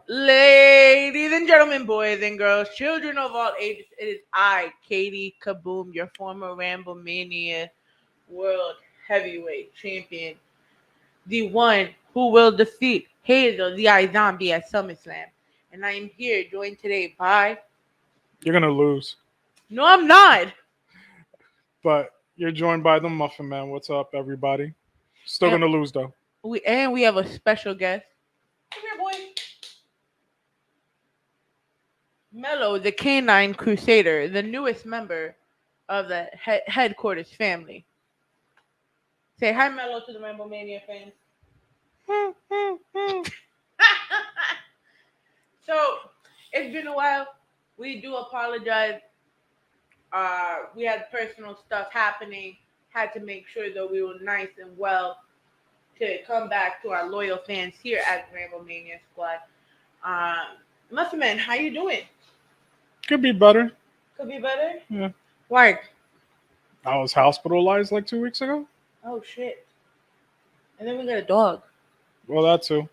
Ladies and gentlemen, boys and girls, children of all ages, it is I, Katie Kaboom, your former Ramble Mania World Heavyweight Champion, the one who will defeat Hazel, the iZombie at SummerSlam. And I am here joined today by. You're gonna lose, No, I'm not. but you're joined by the Muffinman. What's up, everybody? Still And gonna lose though. we have a special guest. Come here, boy. Mello, the Canine Crusader, the newest member of the headquarters family. Say hi, Mello, to the Ramble Mania fans. So, it's been a while. We do apologize. We had personal stuff happening. Had to make sure that we were nice and well to come back to our loyal fans here at the Ramble Mania Squad. Muffin Man, how you doing? Could be better. Could be better? Yeah. Why? I was hospitalized like 2 weeks ago. Oh, shit. And then we got a dog. Well, that too.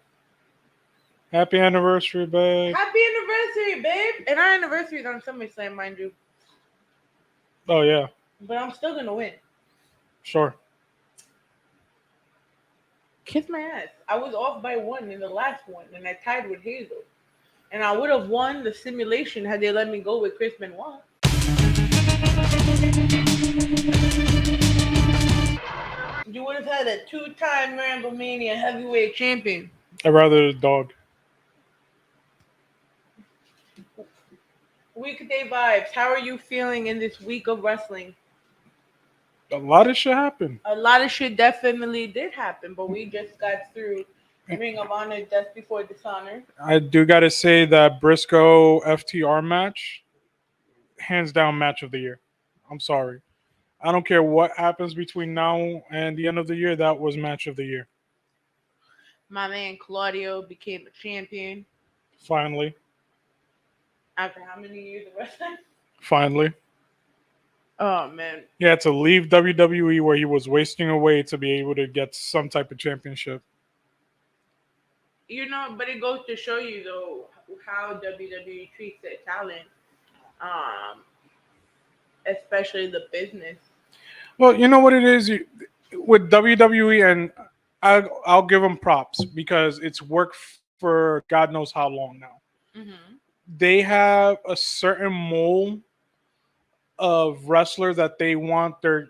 Happy anniversary, babe. Happy anniversary, babe! And our anniversary is on SummerSlam, mind you. Oh yeah, But I'm still gonna win. sure. Kiss my ass. I was off by one in the last one, and I tied with Hazel. And I would have won the simulation had they let me go with Chris Benoit. You would have had a two-time Ramblemania heavyweight champion. I'd rather the dog. Weekday vibes. How are you feeling in this week of wrestling? A lot of shit happened. A lot of shit definitely did happen, but we just got through Ring of Honor Death Before Dishonor. I do gotta say that Briscoe FTR match, hands down match of the year. I'm sorry. I don't care what happens between now and the end of the year. That was match of the year. My man Claudio became a champion Finally. after how many years of wrestling? Finally. Oh man. He had to leave WWE where he was wasting away to be able to get some type of championship. You know, but it goes to show you though how WWE treats their talent, especially the business. Well, you know what it is with WWE, and I'll give them props because it's worked for God knows how long now. Mm-hmm. They have a certain mold of wrestler that they want their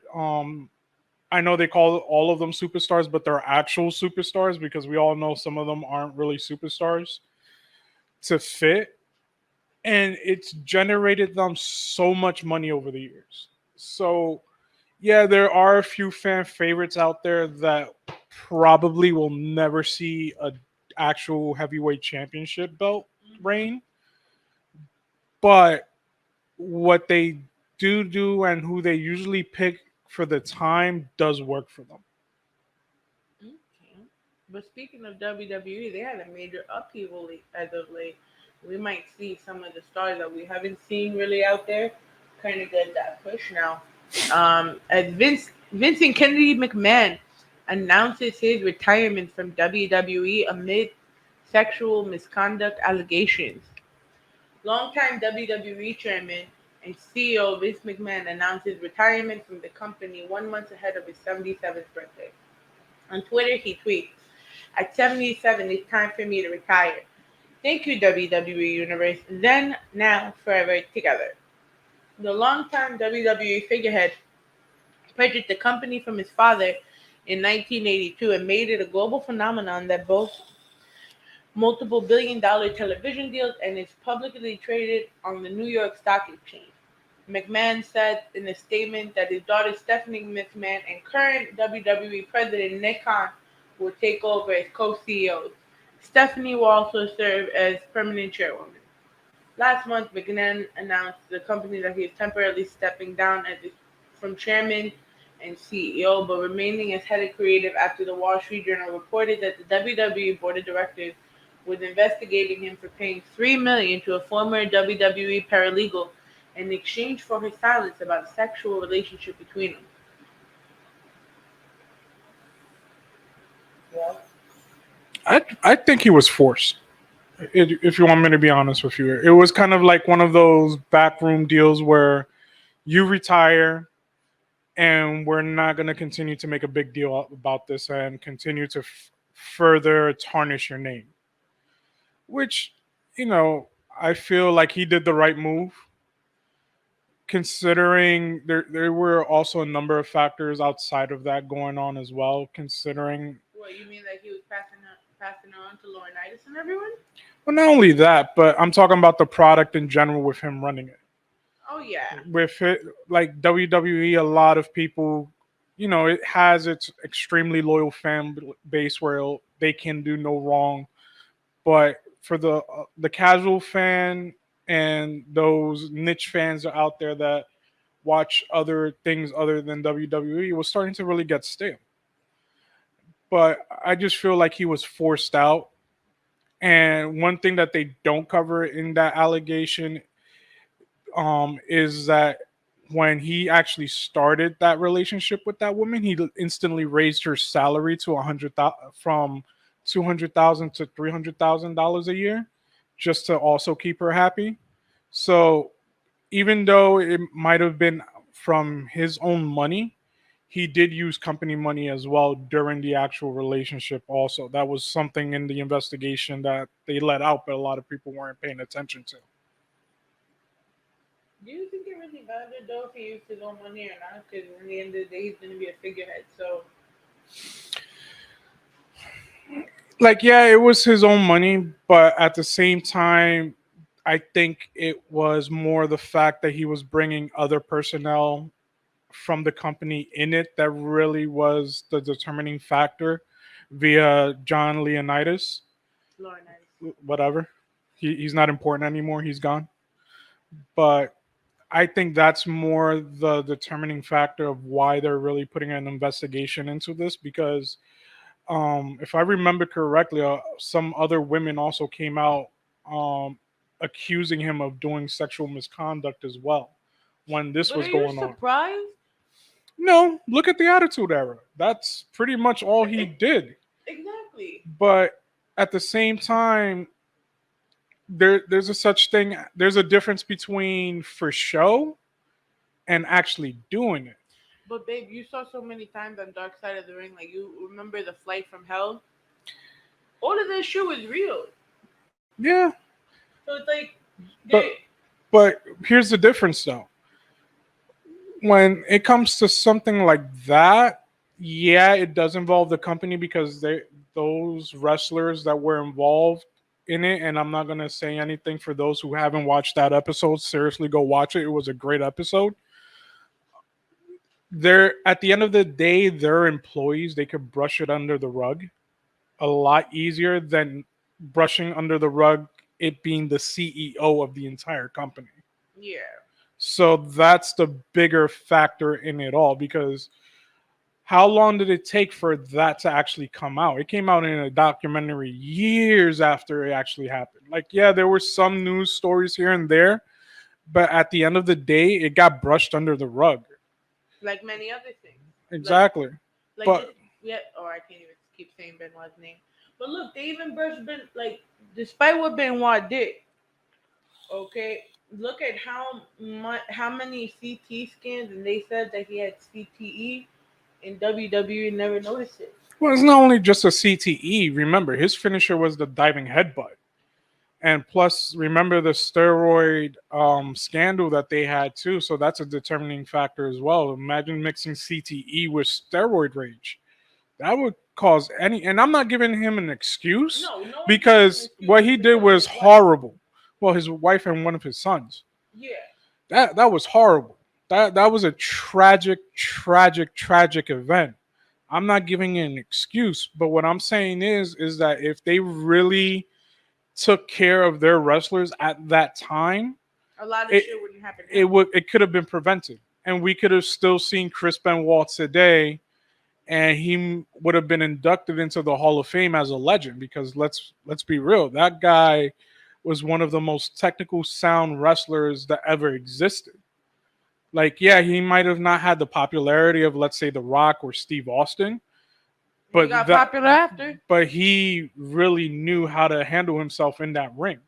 I know they call all of them superstars, but they're actual superstars because we all know some of them aren't really superstars to fit. And it's generated them so much money over the years. So, yeah, there are a few fan favorites out there that probably will never see a actual heavyweight championship belt reign. But what they do and who they usually pick for the time does work for them. Okay. But speaking of WWE, they had a major upheaval as of late. We might see some of the stars that we haven't seen really out there kind of get that push now. As Vincent Kennedy McMahon announces his retirement from WWE amid sexual misconduct allegations. Longtime WWE chairman and CEO Vince McMahon announced his retirement from the company 1 month ahead of his 77th birthday. On Twitter, he tweets, "At 77, it's time for me to retire. Thank you, WWE Universe. Then, now, forever together." The longtime WWE figurehead purchased the company from his father in 1982 and made it a global phenomenon that boasts multiple billion-dollar television deals and is publicly traded on the New York Stock Exchange. McMahon said in a statement that his daughter Stephanie McMahon and current WWE president Nick Khan will take over as co-CEOs. Stephanie will also serve as permanent chairwoman. Last month, McMahon announced to the company that he is temporarily stepping down from chairman and CEO, but remaining as head of creative after the Wall Street Journal reported that the WWE board of directors was investigating him for paying $3 million to a former WWE paralegal in exchange for his silence about a sexual relationship between them. Yeah. I think he was forced. If you want me to be honest with you, it was kind of like one of those backroom deals where you retire and we're not going to continue to make a big deal about this and continue to further tarnish your name. Which, you know, I feel like he did the right move, considering there were also a number of factors outside of that going on as well. Considering, What you mean, like he was passing it on to Laurinaitis and everyone? well, not only that, but I'm talking about the product in general with him running it. Oh yeah. With it, like WWE, a lot of people, you know, it has its extremely loyal fan base where they can do no wrong. But for the casual fan and those niche fans are out there that watch other things other than WWE, it was starting to really get stale. But I just feel like he was forced out. And one thing that they don't cover in that allegation is that when he actually started that relationship with that woman, he instantly raised her salary to 100,000 from 200,000 to $300,000 a year, just to also keep her happy. So even though it might have been from his own money, he did use company money as well during the actual relationship. Also, that was something in the investigation that they let out, but a lot of people weren't paying attention to. Do you think it really mattered though if he used his own money or not? Because in the end of the day, he's gonna be a figurehead. So Like, yeah, it was his own money, but at the same time, I think it was more the fact that he was bringing other personnel from the company in it that really was the determining factor via John Leonidas, Laurinaitis. whatever. He's not important anymore. He's gone. But I think that's more the determining factor of why they're really putting an investigation into this because if I remember correctly, some other women also came out um, accusing him of doing sexual misconduct as well when this But was are you going on. surprised? No, look at the Attitude Era. That's pretty much all he did. Exactly. But at the same time, there's a such thing. There's a difference between for show and actually doing it. But babe, you saw so many times on Dark Side of the Ring. Like you remember the Flight from Hell. All of this shit was real. Yeah, So it's like but they but here's the difference though. When it comes to something like that, yeah, it does involve the company because those wrestlers that were involved in it, and I'm not gonna say anything for those who haven't watched that episode. Seriously, go watch it. It was a great episode. They're at the end of the day, they're employees. They could brush it under the rug a lot easier than brushing under the rug it being the CEO of the entire company. yeah. So that's the bigger factor in it all because how long did it take for that to actually come out? It came out in a documentary years after it actually happened. Like, yeah, there were some news stories here and there, but at the end of the day, it got brushed under the rug. Like many other things. Like Exactly. like But this, yeah. Or I can't even keep saying Benoit's name. But look, they even brushed Ben. Like despite what Benoit did, okay. Look at how many CT scans, and they said that he had CTE, and WWE never noticed it. well, it's not only just a CTE. Remember, his finisher was the diving headbutt. And plus, remember the steroid scandal that they had too. So that's a determining factor as well. Imagine mixing CTE with steroid rage. That would cause any. And I'm not giving him an excuse No, no one's giving him an because excuse. what It's he did because of was his wife. horrible. Well, his wife and one of his sons. Yeah. That was horrible. That was a tragic event. I'm not giving an excuse, but what I'm saying is that if they really took care of their wrestlers at that time, A lot of it shit wouldn't happen it now. would it could have been prevented, and we could have still seen Chris Benoit today, and he would have been inducted into the Hall of Fame as a legend. Because let's be real, that guy was one of the most technical sound wrestlers that ever existed. Like, yeah, he might have not had the popularity of, let's say, The Rock or Steve Austin, He but got popular after. he really knew how to handle himself in that ring.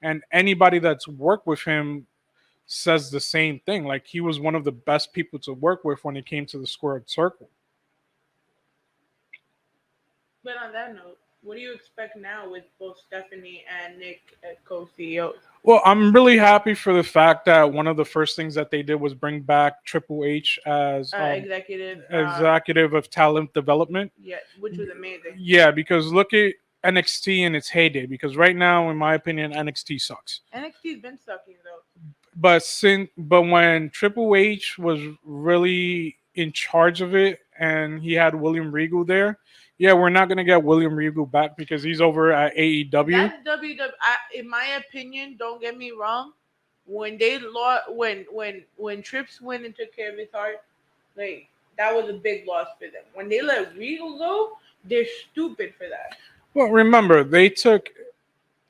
And anybody that's worked with him says the same thing. Like he was one of the best people to work with when it came to the squared circle. But on that note, what do you expect now with both Stephanie and Nick as co-CEOs? Well, I'm really happy for the fact that one of the first things that they did was bring back Triple H as Executive, executive of talent development. yeah, which was amazing. Yeah, because look at NXT in its heyday. Because right now, in my opinion, NXT sucks. NXT's been sucking though. But when Triple H was really in charge of it, and he had William Regal there, yeah, we're not gonna get William Regal back because he's over at AEW. That's WWE. In my opinion, don't get me wrong. When they lost, when Trips went and took care of his heart, like that was a big loss for them. When they let Regal go, they're stupid for that. Well, remember they took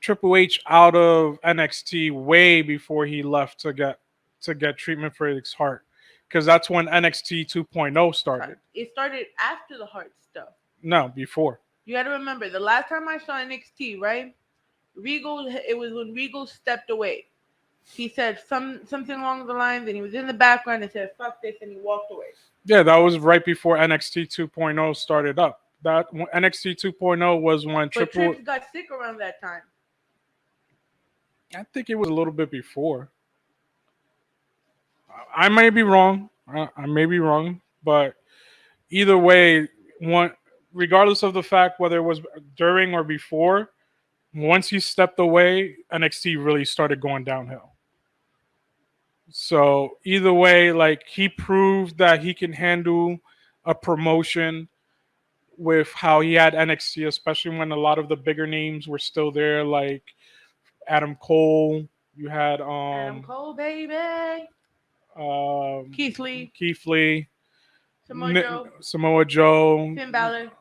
Triple H out of NXT way before he left to get treatment for his heart, because that's when NXT 2.0 started. It started after the heart stuff. No, before. You got to remember the last time I saw NXT, right? Regal. It was when Regal stepped away. He said something along the lines, and he was in the background and said "fuck this," and he walked away. Yeah, that was right before NXT 2.0 started up. That NXT 2.0 was when But Triple. Trips got sick around that time. I think it was a little bit before. I may be wrong. I may be wrong, but either way, one regardless of the fact whether it was during or before, once he stepped away, NXT really started going downhill. So either way, like he proved that he can handle a promotion with how he had NXT, especially when a lot of the bigger names were still there, like Adam Cole. You had Adam Cole, baby. Keith Lee, Keith Lee, Samoa Joe, Samoa Joe. Finn Balor.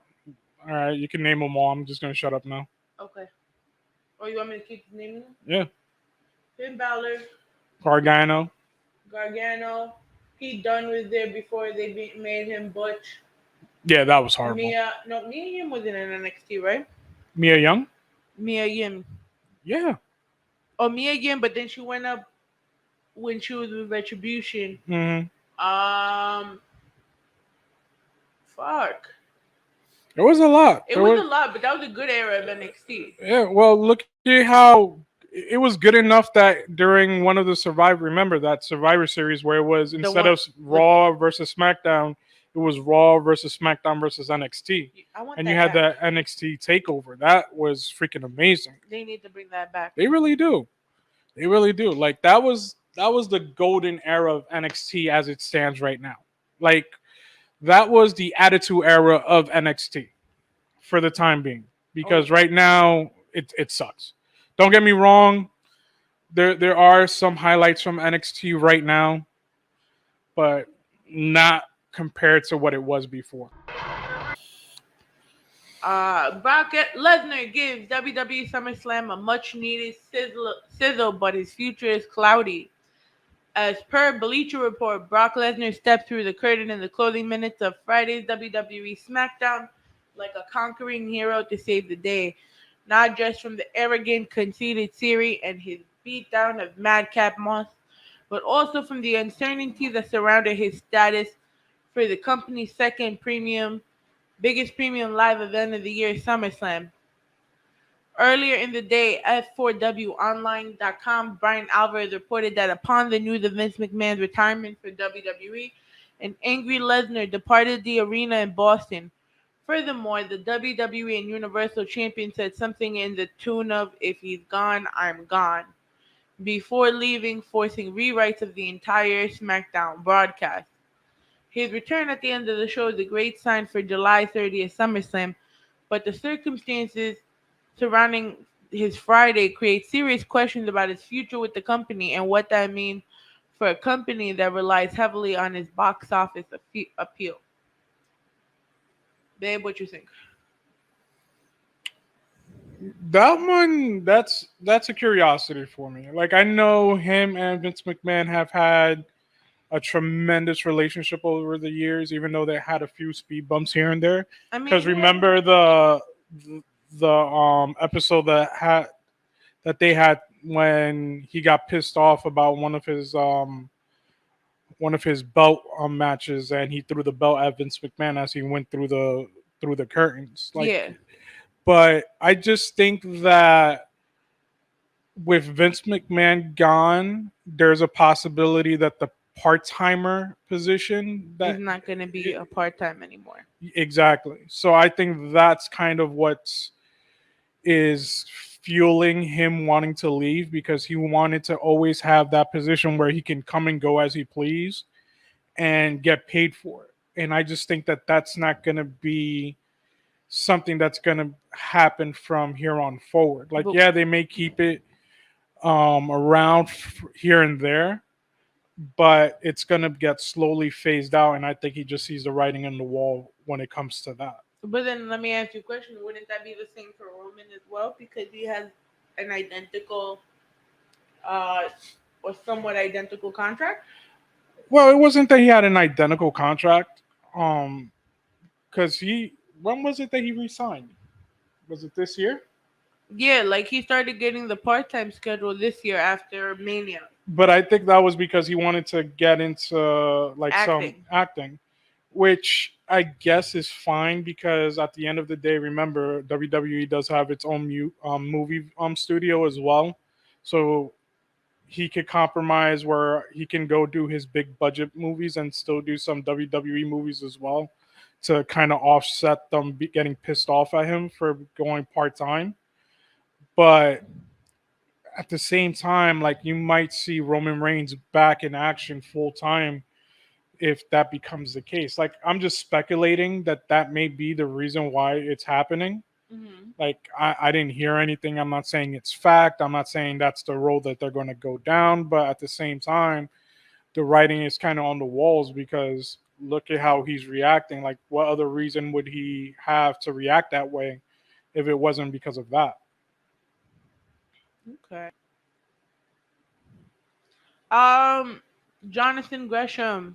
All right, you can name them all. I'm just gonna shut up now. Okay. Or you want me to keep naming them? Yeah, Finn Balor, Gargano. Gargano. Pete Dunne was there before they made him Butch. Yeah, that was horrible. Mia Yim was in an NXT, right? Mia Young. Mia Yim. Yeah. Oh, Mia Yim, but then she went up when she was with Retribution. Mm-hmm. Fuck. It was a lot. It was a lot, but that was a good era of NXT. Yeah, well, look at how it was good enough that during one of the remember that Survivor Series where it was instead of Raw versus SmackDown, it was Raw versus SmackDown versus NXT. And you had that NXT takeover. That was freaking amazing. They need to bring that back. They really do. They really do. Like that was the golden era of NXT as it stands right now. Like that was the attitude era of NXT for the time being. Because right now it sucks. Don't get me wrong. There are some highlights from NXT right now, but not compared to what it was before. Brock Lesnar gives WWE SummerSlam a much-needed sizzle, but his future is cloudy. As per Bleacher Report, Brock Lesnar stepped through the curtain in the closing minutes of Friday's WWE SmackDown like a conquering hero to save the day, not just from the arrogant, conceited Siri and his beatdown of Madcap Moss, but also from the uncertainty that surrounded his status for the company's biggest premium live event of the year, SummerSlam. Earlier in the day, F4WOnline.com, Brian Alvarez reported that upon the news of Vince McMahon's retirement for WWE, an angry Lesnar departed the arena in Boston. Furthermore, the WWE and Universal Champion said something in the tune of, "If he's gone, I'm gone," before leaving, forcing rewrites of the entire SmackDown broadcast. His return at the end of the show is a great sign for July 30th SummerSlam, but the circumstances surrounding his Friday create serious questions about his future with the company and what that means for a company that relies heavily on his box office appeal. Babe, what you think? That one, that's a curiosity for me. Like I know him and Vince McMahon have had a tremendous relationship over the years, even though they had a few speed bumps here and there. I Because mean, yeah. remember the episode that they had when he got pissed off about one of his belt matches, and he threw the belt at Vince McMahon as he went through the curtains. Like, Yeah. but I just think that with Vince McMahon gone, there's a possibility that the part timer position Is that not going to be a part time anymore. exactly. So I think that's kind of what is fueling him wanting to leave, because he wanted to always have that position where he can come and go as he please and get paid for it. And I just think that that's not going to be something that's going to happen from here on forward. Like, But yeah, they may keep it around here and there, but it's going to get slowly phased out. And I think he just sees the writing on the wall when it comes to that. but then let me ask you a question. Wouldn't that be the same for Roman as well? Because he has an identical uh, or somewhat identical contract. Well, it wasn't that he had an identical contract. Because when was it that he resigned? Was it this year? Yeah, like he started getting the part time schedule this year after Mania. But I think that was because he wanted to get into like some Acting. acting, which I guess is fine, because at the end of the day, remember, WWE does have its own movie studio as well, so he could compromise where he can go do his big budget movies and still do some WWE movies as well, to kind of offset them getting pissed off at him for going part time. But at the same time, like, you might see Roman Reigns back in action full time if that becomes the case. Like, I'm just speculating that that may be the reason why it's happening. Hmm. Like, I didn't hear anything. I'm not saying it's fact. I'm not saying that's the road that they're going to go down. But at the same time, the writing is kind of on the walls, because look at how he's reacting. Like, what other reason would he have to react that way if it wasn't because of that? Okay. Um, Jonathan Gresham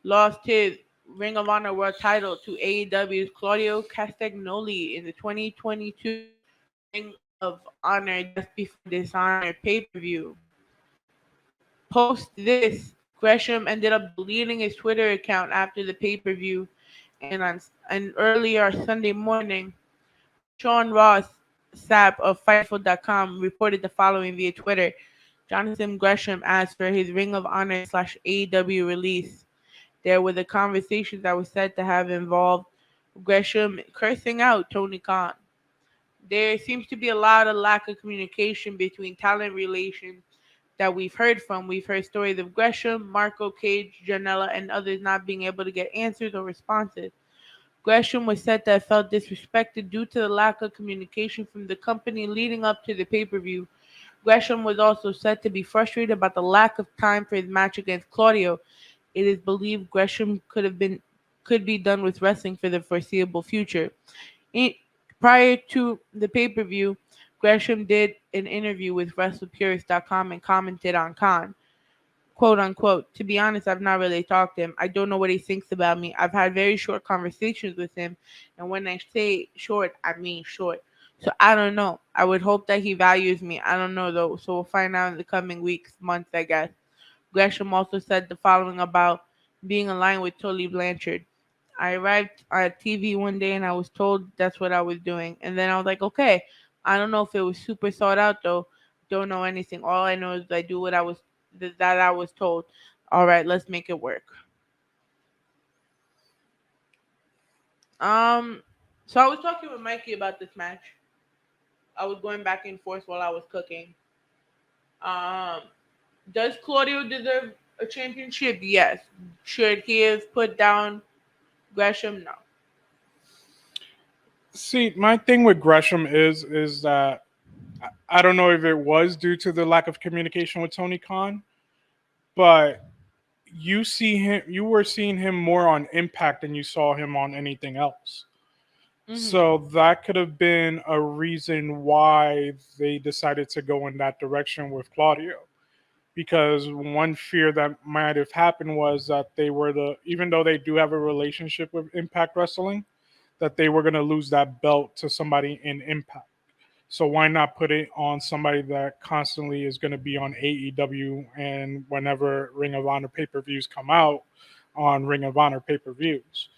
lost his Ring of Honor World Title to AEW's Claudio Castagnoli in the 2022 Ring of Honor Just Before Dishonor pay-per-view. Post this, Gresham ended up deleting his Twitter account after the pay-per-view, and earlier Sunday morning, Sean Ross Sapp of Fightful.com reported the following via Twitter. Jonathan Gresham asked for his Ring of Honor / AEW release. There were the conversations that were said to have involved Gresham cursing out Tony Khan. There seems to be a lot of lack of communication between talent relations that we've heard from. We've heard stories of Gresham, Marco, Cage, Janela, and others not being able to get answers or responses. Gresham was said to have felt disrespected due to the lack of communication from the company leading up to the pay-per-view. Gresham was also said to be frustrated about the lack of time for his match against Claudio. It is believed Gresham could be done with wrestling for the foreseeable future. In, Prior to the pay-per-view, Gresham did an interview with WrestlePurist.com and commented on Khan. "Quote unquote, to be honest, I've not really talked to him. I don't know what he thinks about me. I've had very short conversations with him, and when I say short, I mean short. So I don't know. I would hope that he values me. I don't know though, so we'll find out in the coming weeks, months, I guess." Gresham also said the following about being aligned with Tully Blanchard. "I arrived at TV one day and I was told that's what I was doing. And then I was like, okay, I don't know if it was super sought out though. Don't know anything. All I know is I do what that I was told. All right, let's make it work." Um, so I was talking with Mikey about this match. I was going back and forth while I was cooking. Um, does Claudio deserve a championship? Yes. Should he have put down Gresham? No. See, my thing with Gresham is that I don't know if it was due to the lack of communication with Tony Khan, but you were seeing him more on Impact than you saw him on anything else. Hmm. So that could have been a reason why they decided to go in that direction with Claudio. because one fear that might have happened was that they were even though they do have a relationship with Impact Wrestling, that they were going to lose that belt to somebody in Impact. So why not put it on somebody that constantly is going to be on AEW and whenever Ring of Honor pay-per-views come out on Ring of Honor pay-per-views?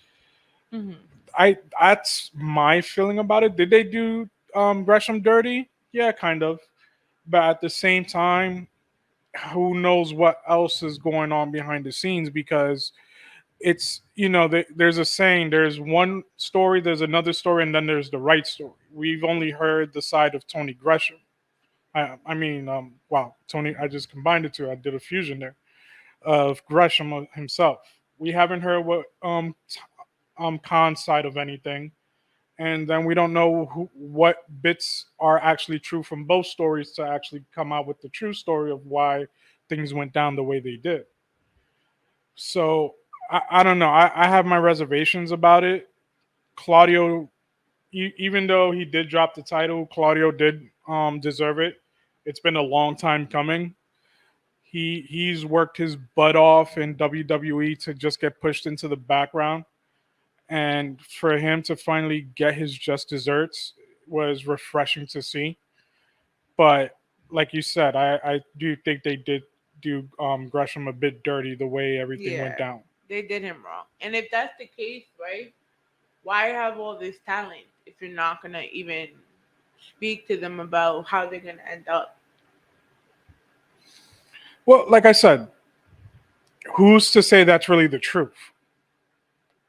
Mm-hmm. That's my feeling about it. Did they do Gresham dirty? Yeah, kind of. But at the same time, who knows what else is going on behind the scenes, because it's there's a saying, there's one story, there's another story, and then there's the right story. We've only heard the side of Tony Gresham. Wow, Tony, I just combined the two. I did a fusion there of Gresham himself. We haven't heard what Khan's side of anything, and then we don't know what bits are actually true from both stories to actually come out with the true story of why things went down the way they did. So I don't know. I have my reservations about it. Claudio, even though he did drop the title, Claudio did deserve it. It's been a long time coming. He's worked his butt off in WWE to just get pushed into the background, and for him to finally get his just desserts was refreshing to see. But like you said, I do think they did do Gresham a bit dirty the way everything went Yeah, down. they did him wrong. And if that's the case, right? Why have all this talent if you're not gonna even speak to them about how they're gonna end up? Well, like I said, who's to say that's really the truth?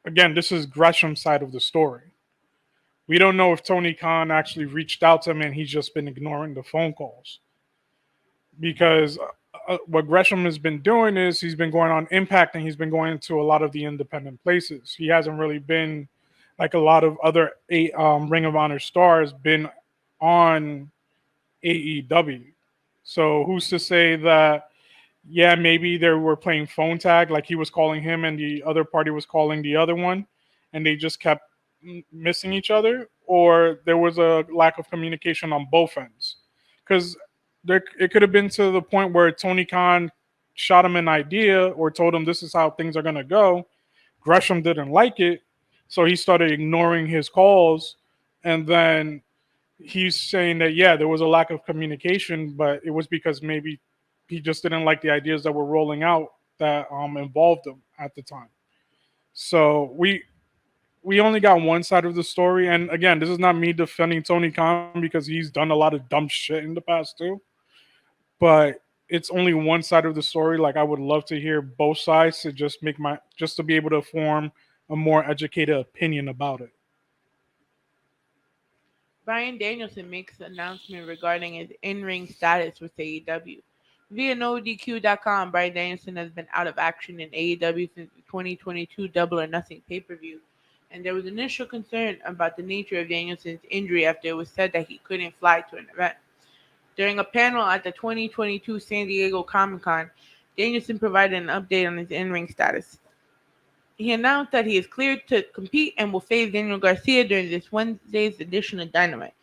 Again, this is Gresham's side of the story. We don't know if Tony Khan actually reached out to him and he's just been ignoring the phone calls. Because what Gresham has been doing is he's been going on Impact and he's been going to a lot of the independent places. He hasn't really been like a lot of other Ring of Honor stars been on AEW. So who's to say that, yeah, maybe they were playing phone tag, like he was calling him and the other party was calling the other one, and they just kept missing each other, or there was a lack of communication on both ends. Because it could have been to the point where Tony Khan shot him an idea or told him this is how things are going to go. Gresham didn't like it, so he started ignoring his calls, and then he's saying that, yeah, there was a lack of communication, but it was because maybe he just didn't like the ideas that were rolling out that involved him at the time. So we only got one side of the story, and again, this is not me defending Tony Khan because he's done a lot of dumb shit in the past too. But it's only one side of the story. Like, I would love to hear both sides to just to be able to form a more educated opinion about it. Brian Danielson makes an announcement regarding his in-ring status with AEW. Via NoDQ.com, Brian Danielson has been out of action in AEW since the 2022 Double or Nothing pay-per-view, and there was initial concern about the nature of Danielson's injury after it was said that he couldn't fly to an event. During a panel at the 2022 San Diego Comic-Con, Danielson provided an update on his in-ring status. He announced that he is cleared to compete and will face Daniel Garcia during this Wednesday's edition of Dynamite.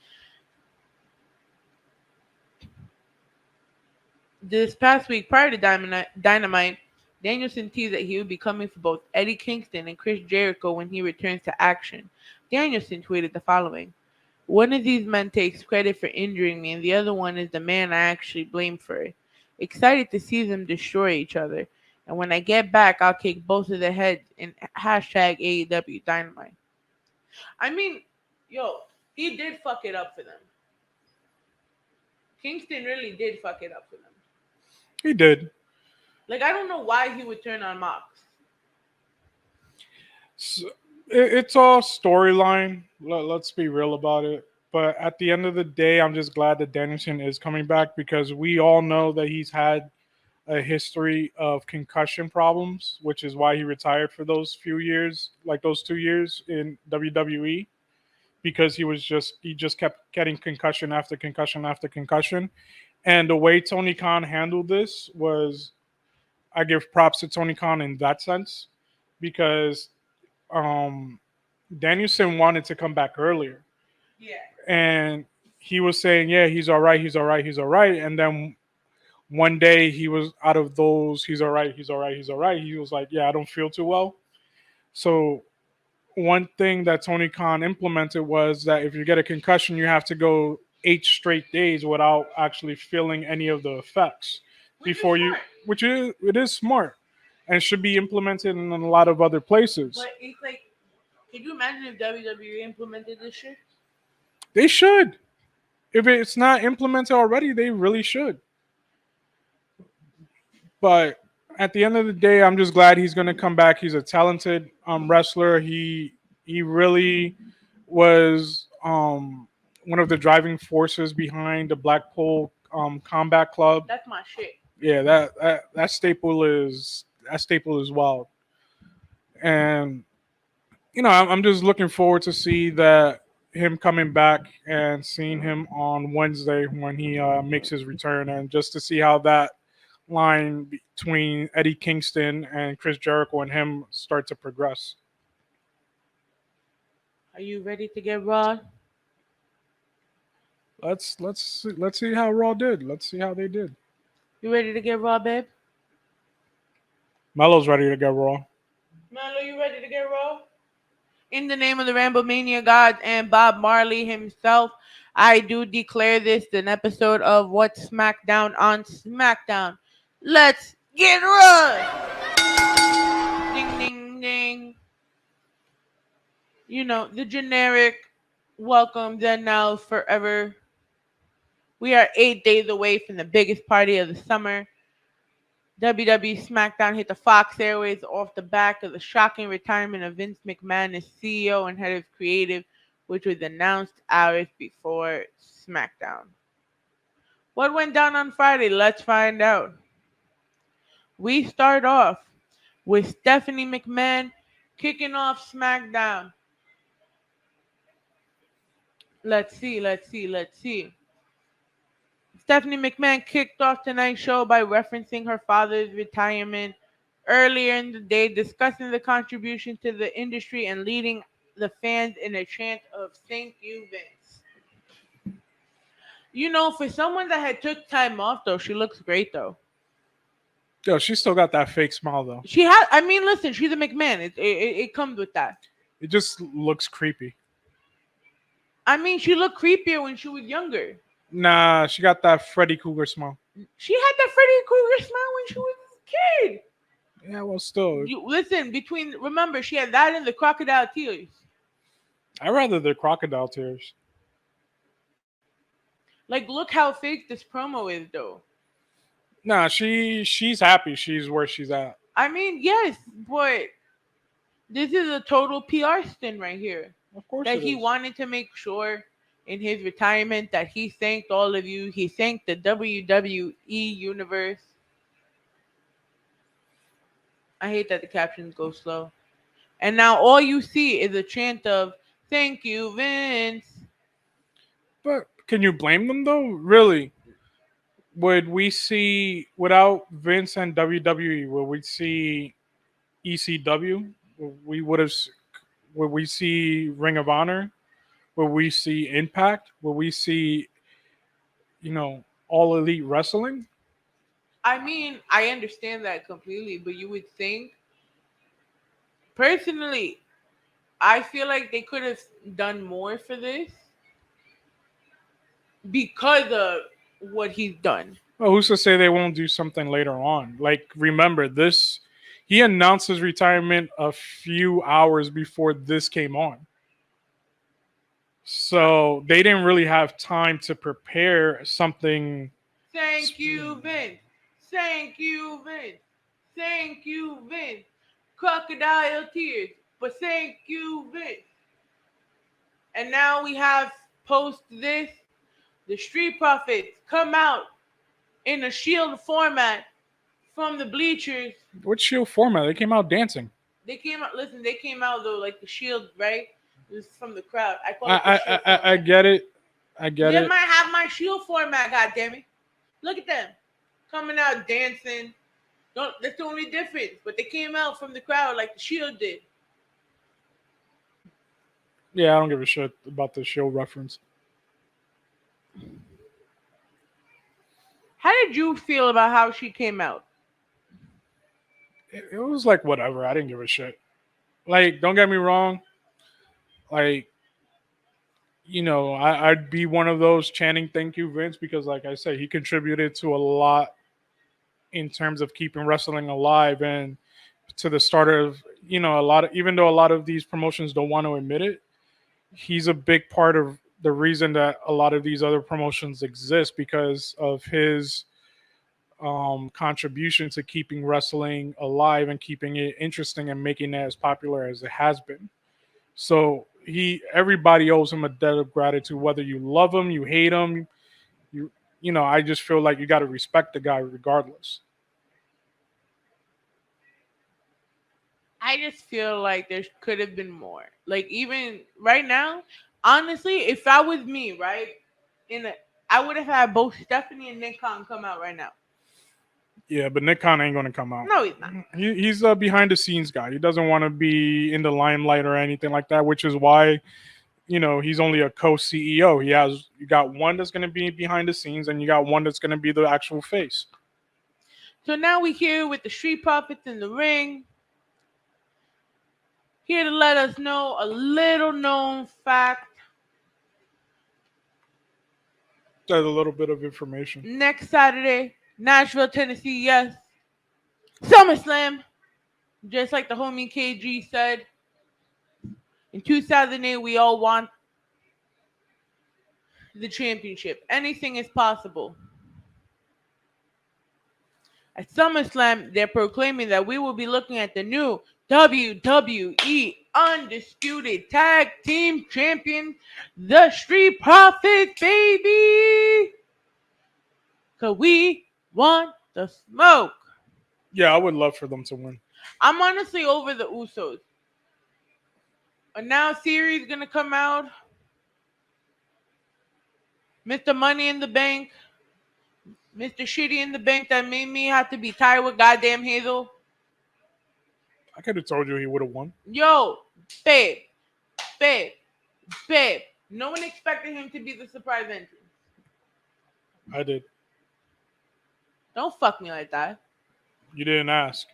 This past week, prior to Dynamite, Danielson teased that he would be coming for both Eddie Kingston and Chris Jericho when he returns to action. Danielson tweeted the following: "One of these men takes credit for injuring me, and the other one is the man I actually blame for it. Excited to see them destroy each other. And when I get back, I'll kick both of their heads in hashtag AEW Dynamite." I mean, yo, he did fuck it up for them. Kingston really did fuck it up for them. He did. Like, I don't know why he would turn on Mox. So, it's all storyline. Let's be real about it. But at the end of the day, I'm just glad that Danielson is coming back because we all know that he's had a history of concussion problems, which is why he retired for those few years, like those 2 years in WWE, because he just kept getting concussion after concussion after concussion. And the way Tony Khan handled this was, I give props to Tony Khan in that sense, because um, Danielson wanted to come back earlier, Yeah. and he was saying, "Yeah, he's all right, he's all right, he's all right." And then One day he was out of those. He's all right. He's all right. He's all right. He was like, yeah, I don't feel too well. So one thing that Tony Khan implemented was that if you get a concussion, you have to go 8 straight days without actually feeling any of the effects Which is before you, smart. which is it is smart and should be implemented in a lot of other places. But it's like, could you imagine if WWE implemented this shit? They should. If it's not implemented already, they really should. But at the end of the day, I'm just glad he's going to come back. He's a talented wrestler. He really was one of the driving forces behind the Blackpool Combat Club. That's my shit. Yeah, that staple is wild, and I'm just looking forward to see that him coming back and seeing him on Wednesday when he makes his return, and just to see how that line between Eddie Kingston and Chris Jericho and him start to progress. Are you ready to get raw? Let's see how Raw did. Let's see how they did. You ready to get raw, babe? Melo's ready to get Raw. Melo, you ready to get raw? In the name of the Ramblemania God and Bob Marley himself, I do declare this an episode of What's SmackDown on SmackDown. Let's get raw! Ding, ding, ding. You know, the generic welcome, then, now, forever. We are 8 days away from the biggest party of the summer. WWE SmackDown hit the Fox Airways off the back of the shocking retirement of Vince McMahon as CEO and head of creative, which was announced hours before SmackDown. What went down on Friday? Let's find out. We start off with Stephanie McMahon kicking off SmackDown. Let's see. Stephanie McMahon kicked off tonight's show by referencing her father's retirement earlier in the day, discussing the contribution to the industry and leading the fans in a chant of "Thank you, Vince." You know, for someone that had took time off, though, she looks great, though. Yo, she still got that fake smile though. She had, I mean, listen, she's a McMahon. It comes with that. It just looks creepy. I mean, she looked creepier when she was younger. Nah, she got that Freddy Cougar smile. She had that Freddy Krueger smile when she was a kid. Yeah, well, still, You listen, remember, she had that and the crocodile tears. I rather the crocodile tears. Like, look how fake this promo is, though. Nah, she's happy. She's where she's at. I mean, yes, but this is a total PR stint right here. Of course, That it he is. wanted to make sure in his retirement that he thanked all of you. He thanked the WWE universe. I hate that the captions go slow. And now all you see is a chant of "Thank you, Vince." But can you blame them though? Really? Would we see without Vince and WWE? Would we see ECW? We would have. Would we see Ring of Honor? Would we see Impact? Would we see, All Elite Wrestling? I mean, I understand that completely, but you would think, personally, I feel like they could have done more for this because of what he's done. Well, who's to say they won't do something later on? Like, remember this. He announced his retirement a few hours before this came on. So they didn't really have time to prepare something. Thank you, Vince. Thank you, Vince. Thank you, Vince. Crocodile tears, but thank you, Vince. And now we have post this. The Street Profits come out in a Shield format from the bleachers. What Shield format? They came out dancing. They came out. Listen, they came out though like the Shield, right? It was from the crowd. I call it I the Shield I, I, I get it. I get They it. might have my Shield format. God damn it! Look at them coming out dancing. Don't. That's the only difference. But they came out from the crowd like the Shield did. Yeah, I don't give a shit about the Shield reference. How did you feel about how she came out? It was like whatever. I didn't give a shit. Like, don't get me wrong. Like, I'd be one of those chanting "Thank you, Vince," because, like I said, he contributed to a lot in terms of keeping wrestling alive and to the start of a lot of, even though a lot of these promotions don't want to admit it, he's a big part of the reason that a lot of these other promotions exist because of his contribution to keeping wrestling alive and keeping it interesting and making it as popular as it has been. So everybody owes him a debt of gratitude, whether you love him, you hate him, I just feel like you got to respect the guy regardless. I just feel like there could have been more. Like even right now, honestly, if I was me, right, in a, I would have had both Stephanie and Nick Khan come out right now. Yeah, but Nick Khan ain't going to come out. No, he's not. He's a behind the scenes guy. He doesn't want to be in the limelight or anything like that, which is why he's only a co-CEO. You got one that's going to be behind the scenes, and you got one that's going to be the actual face. So now we here with the Street Profits in the ring. Here to let us know a little known fact. There's a little bit of information. Next Saturday, Nashville, Tennessee, yes. SummerSlam. Just like the homie KG said. In 2008, we all want the championship. Anything is possible. At SummerSlam, they're proclaiming that we will be looking at the new WWE Undisputed Tag Team Champion, the Street Profits, baby! Because we want the smoke. Yeah, I would love for them to win. I'm honestly over the Usos. A now series going to come out. Mr. Money in the Bank. Mr. Shitty in the Bank that made me have to be tired with goddamn Hazel. I could have told you he would have won. Yo, babe. No one expected him to be the surprise entrance. I did. Don't fuck me like that. You didn't ask.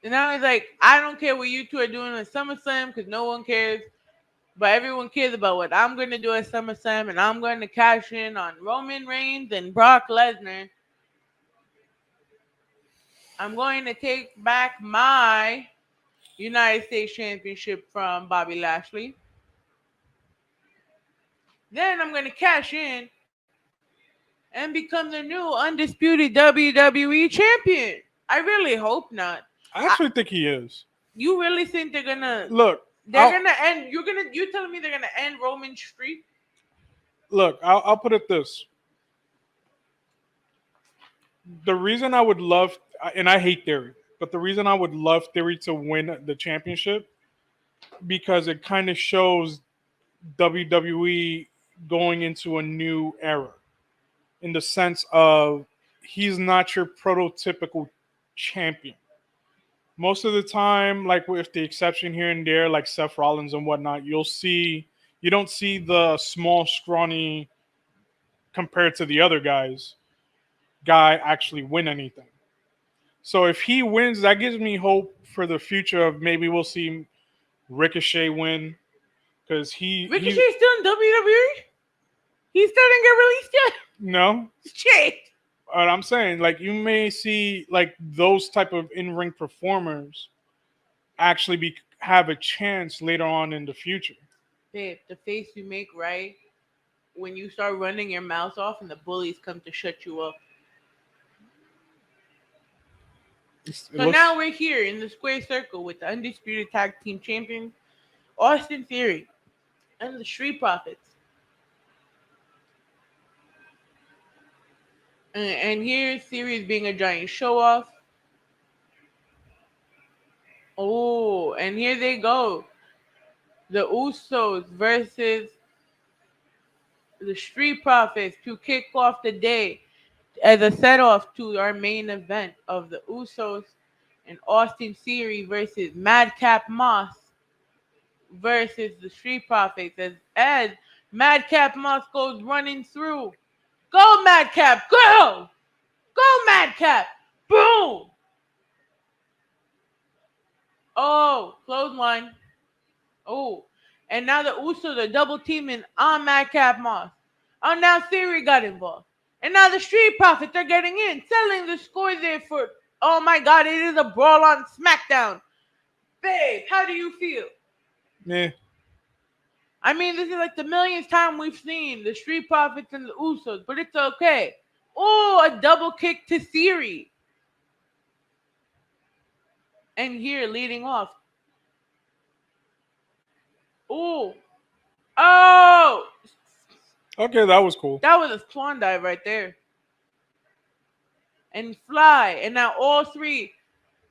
And now he's like, I don't care what you two are doing at SummerSlam because no one cares. But everyone cares about what I'm going to do at SummerSlam. And I'm going to cash in on Roman Reigns and Brock Lesnar. I'm going to take back my United States Championship from Bobby Lashley. Then I'm going to cash in and become the new undisputed WWE champion. I really hope not. I actually think he is. You really think they're gonna look? They're gonna end. You're telling me they're gonna end Roman's streak? Look, I'll put it this. The reason I would love, and I hate Theory, but the reason I would love Theory to win the championship because it kind of shows WWE going into a new era in the sense of he's not your prototypical champion. Most of the time, like with the exception here and there, like Seth Rollins and whatnot, you don't see the small, scrawny compared to the other guy actually win anything. So if he wins, that gives me hope for the future of maybe we'll see Ricochet win because Ricochet's still in WWE. He still didn't get released yet. No. Shit. But I'm saying, like, you may see like those type of in-ring performers actually have a chance later on in the future. Babe, the face you make, right? When you start running your mouth off and the bullies come to shut you up. So now we're here in the square circle with the Undisputed Tag Team Champion, Austin Theory, and the Street Profits. And here Theory is being a giant show-off. Oh, and here they go. The Usos versus the Street Profits to kick off the day as a set-off to our main event of the Usos and Austin Theory versus Madcap Moss versus the Street Profits as Madcap Moss goes running through. Go, Madcap, go! Go, Madcap! Boom! Oh, clothesline. Oh, and now the Usos are double teaming on Madcap Moss. Oh, now Theory got involved. And now the Street Profits are getting in, selling the score there for. Oh my God, it is a brawl on SmackDown. Babe, how do you feel? Yeah. I mean, this is like the millionth time we've seen the Street Profits and the Usos, but it's okay. Oh, a double kick to Theory. And here, leading off. Oh, oh, Okay, that was cool. that was a swan dive right there. And fly. And now all three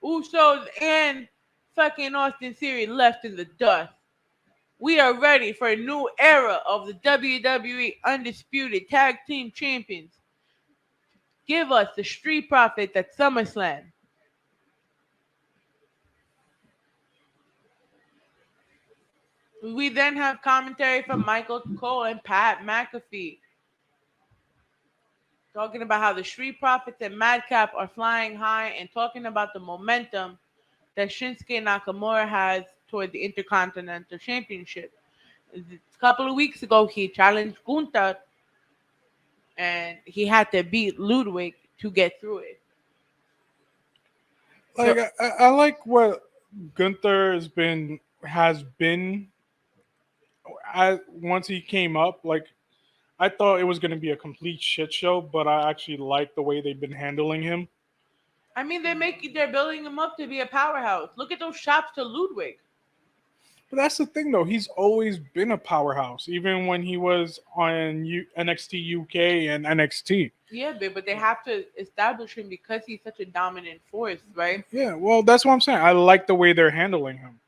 Usos and fucking Austin Theory left in the dust. We are ready for a new era of the WWE Undisputed Tag Team Champions. Give us the Street Profits at SummerSlam. We then have commentary from Michael Cole and Pat McAfee talking about how the Street Profits and Madcap are flying high and talking about the momentum that Shinsuke Nakamura has toward the Intercontinental Championship. A couple of weeks ago, he challenged Gunther and he had to beat Ludwig to get through it. Like So, I like what Gunther has been once he came up. Like I thought it was going to be a complete shit show, but I actually like the way they've been handling him. I mean, they're building him up to be a powerhouse. Look at those shots to Ludwig. But that's the thing, though. He's always been a powerhouse, even when he was on NXT UK and NXT. Yeah, but they have to establish him because he's such a dominant force, right? Yeah, well, that's what I'm saying. I like the way they're handling him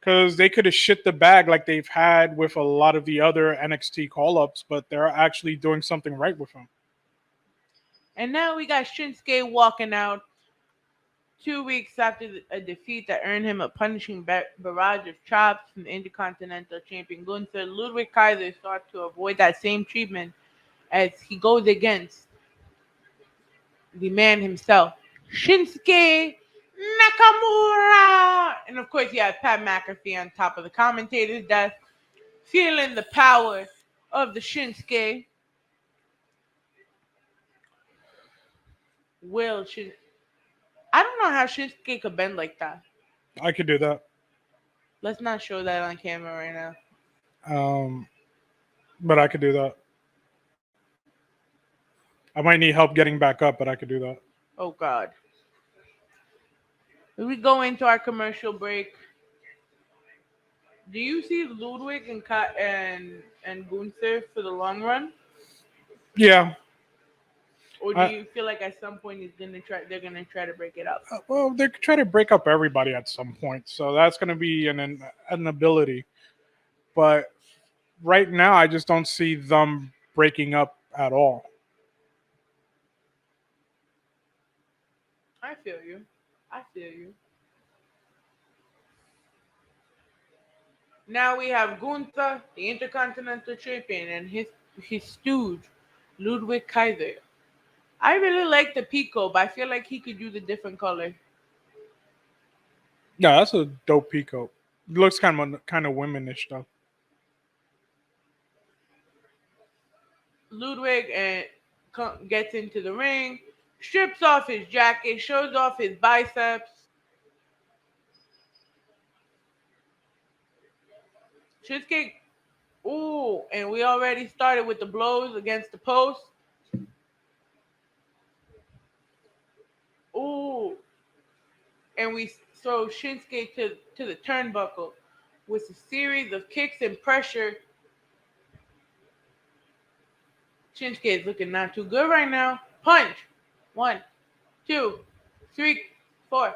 because they could have shit the bag like they've had with a lot of the other NXT call ups, but they're actually doing something right with him. And now we got Shinsuke walking out 2 weeks after a defeat that earned him a punishing barrage of chops from Intercontinental Champion Gunther. Ludwig Kaiser starts to avoid that same treatment as he goes against the man himself, Shinsuke Nakamura. And of course, you have Pat McAfee on top of the commentator's desk, feeling the power of the Shinsuke. I don't know how Shinsuke could bend like that. I could do that. Let's not show that on camera right now. Um, but I could do that. I might need help getting back up, but I could do that. Oh God. We go into our commercial break. Do you see Ludwig and Gunther for the long run, Yeah. or do you feel like at some point they're gonna try to break it up? Well, they try to break up everybody at some point, so that's going to be an ability. But right now, I just don't see them breaking up at all. I feel you. I feel you. Now we have Gunther, the Intercontinental Champion, and his stooge, Ludwig Kaiser. I really like the Pico, but I feel like he could use a different color. Yeah, that's a dope peacoat. It looks kind of womanish though. Ludwig gets into the ring, strips off his jacket, shows off his biceps. Shinsuke, ooh, and we already started with the blows against the post. Ooh, and we throw Shinsuke to the turnbuckle with a series of kicks and pressure. Shinsuke is looking not too good right now. Punch. 1, 2, 3, 4.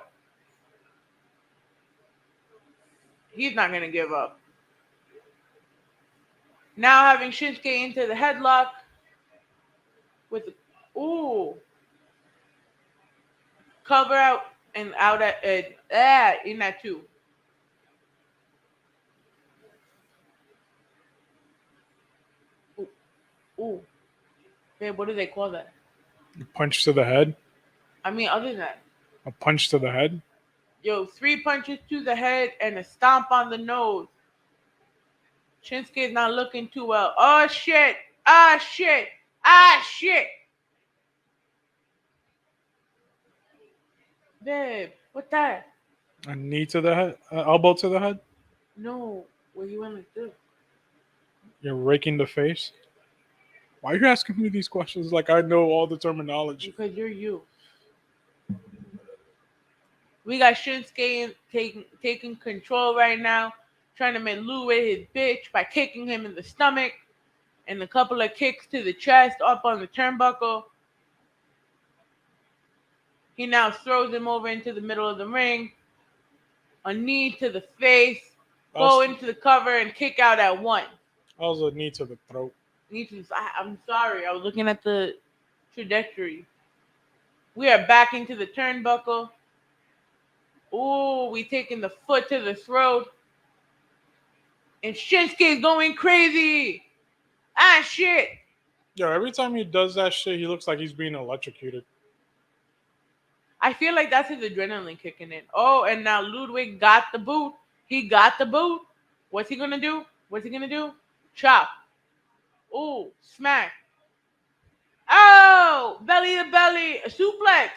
He's not going to give up. Now having Shinsuke into the headlock with the, ooh, cover out and out in that two. Ooh, ooh. Babe, what do they call that? A punch to the head. I mean, other than that, A punch to the head. yo, 3 punches to the head and a stomp on the nose. Shinsuke's not looking too well. Oh shit! Ah shit! Ah shit! Babe, what that? A knee to the head. Elbow to the head. No, what you want to do? You're raking the face. Why are you asking me these questions like I know all the terminology? Because you're you. We got Shinsuke taking control right now, trying to make Ludwig his bitch by kicking him in the stomach and a couple of kicks to the chest up on the turnbuckle. He now throws him over into the middle of the ring. A knee to the face, go into the cover and kick out at one. That was a knee to the throat. I'm sorry, I was looking at the trajectory. We are back into the turnbuckle. Ooh, we taking the foot to the throat. And Shinsuke is going crazy. Ah, shit. Yo, every time he does that shit, he looks like he's being electrocuted. I feel like that's his adrenaline kicking in. Oh, and now Ludwig got the boot. He got the boot. What's he gonna do? What's he gonna do? Chop. Ooh, smack. Oh, belly to belly, a suplex.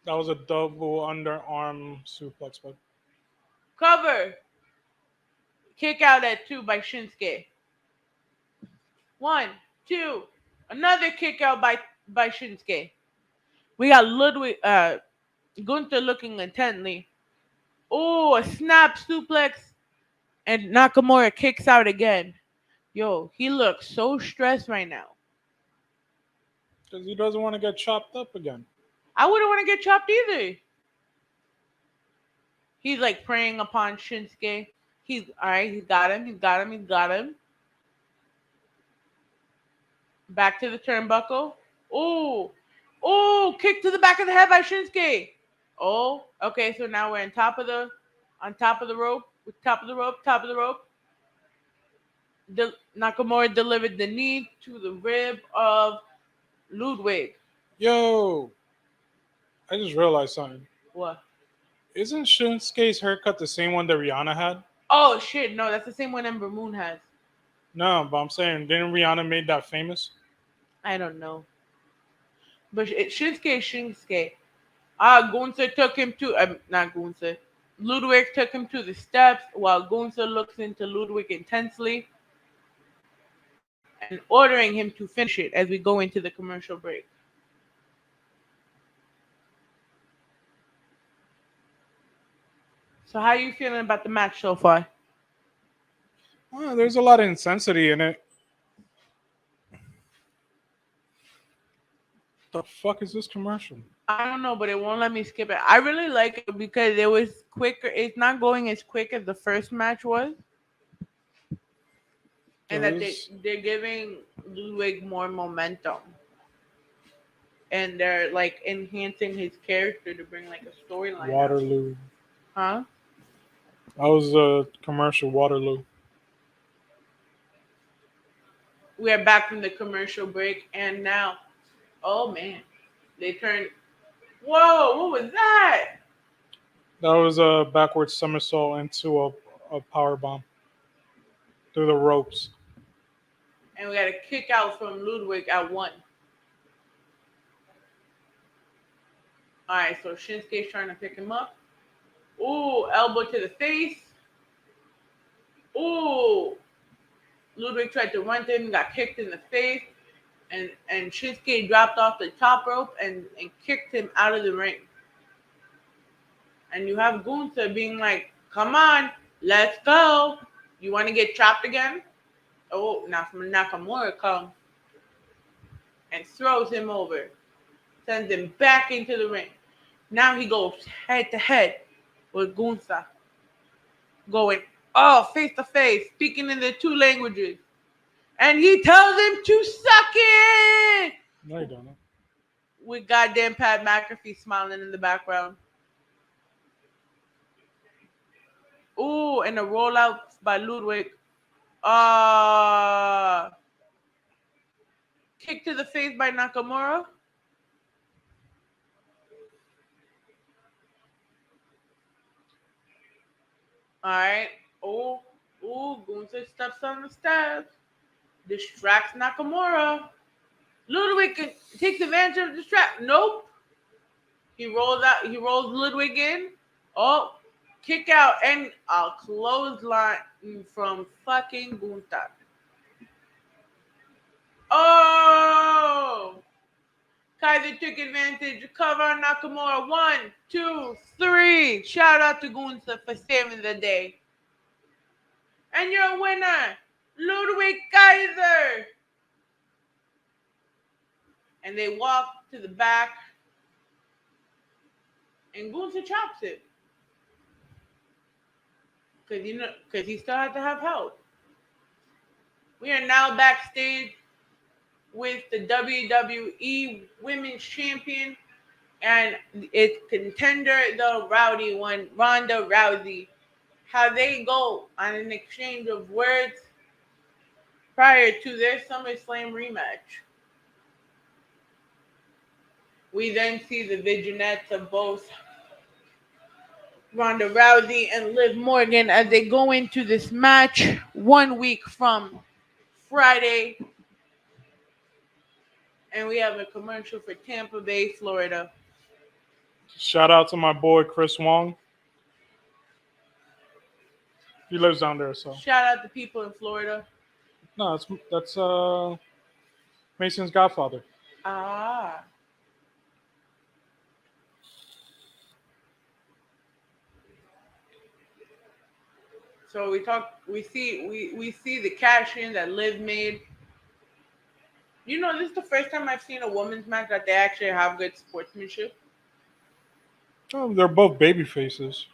That was a double underarm suplex, but Cover. Kick out at two by Shinsuke. 1, 2. Another kick out by Shinsuke. We got Ludwig, Gunther looking intently. Oh, a snap suplex. And Nakamura kicks out again. Yo, he looks so stressed right now. because he doesn't want to get chopped up again. I wouldn't want to get chopped either. He's like preying upon Shinsuke. He's all right. He's got him. He's got him. He's got him. Back to the turnbuckle. Oh, oh! Kick to the back of the head by Shinsuke. Oh, okay. So now we're on top of the rope. Top of the rope. Top of the rope. Nakamura delivered the knee to the rib of Ludwig. Yo, I just realized something. What? Isn't Shinsuke's haircut the same one that Rihanna had? Oh shit! No, that's the same one Ember Moon has. No, but I'm saying, didn't Rihanna make that famous? I don't know. But Shinsuke is Shinsuke. Gunther took him to, not Gunther. Ludwig took him to the steps while Gunther looks into Ludwig intensely and ordering him to finish it as we go into the commercial break. So how are you feeling about the match so far? There's a lot of intensity in it. The fuck is this commercial? I don't know, but it won't let me skip it. I really like it because it was quicker. It's not going as quick as the first match was. And that they're giving Ludwig more momentum. And they're like enhancing his character to bring like a storyline. Waterloo. Huh? That was a commercial, Waterloo. We are back from the commercial break, and now, oh man, they turned. Whoa, what was that? That was a backwards somersault into a power bomb through the ropes. And we got a kick out from Ludwig at one. All right, so Shinsuke's trying to pick him up. Ooh, elbow to the face. Ooh, Ludwig tried to run to him, got kicked in the face, and Shinsuke dropped off the top rope and kicked him out of the ring. And you have Gunther being like, "Come on, let's go. You want to get chopped again?" Oh, now from Nakamura comes and throws him over, sends him back into the ring. Now he goes head to head with Gunther, going face to face, speaking in the two languages, and he tells him to suck it. No, you don't. With goddamn Pat McAfee smiling in the background. Ooh, and a rollout by Ludwig. Kick to the face by Nakamura. All right. Oh, Gunther steps on the steps. Distracts Nakamura. Ludwig takes advantage of the distract. Nope. He rolls out. He rolls Ludwig in. Oh, kick out and a clothesline from fucking Gunther. Oh! Kaiser took advantage. Cover on Nakamura. 1, 2, 3. Shout out to Gunther for saving the day. And your winner, Ludwig Kaiser. And they walk to the back. And Gunther chops it. Because he still had to have help. We are now backstage with the WWE Women's Champion and its contender, the Rowdy one, Ronda Rousey. How they go on an exchange of words prior to their SummerSlam rematch. We then see the vignettes of both Ronda Rousey and Liv Morgan as they go into this match 1 week from Friday. And we have a commercial for Tampa Bay, Florida. Shout out to my boy Chris Wong. He lives down there, so. Shout out to people in Florida. No, that's Mason's godfather. Ah. So we see the cash in that Liv made. You know, this is the first time I've seen a women's match that they actually have good sportsmanship. Oh, they're both baby faces.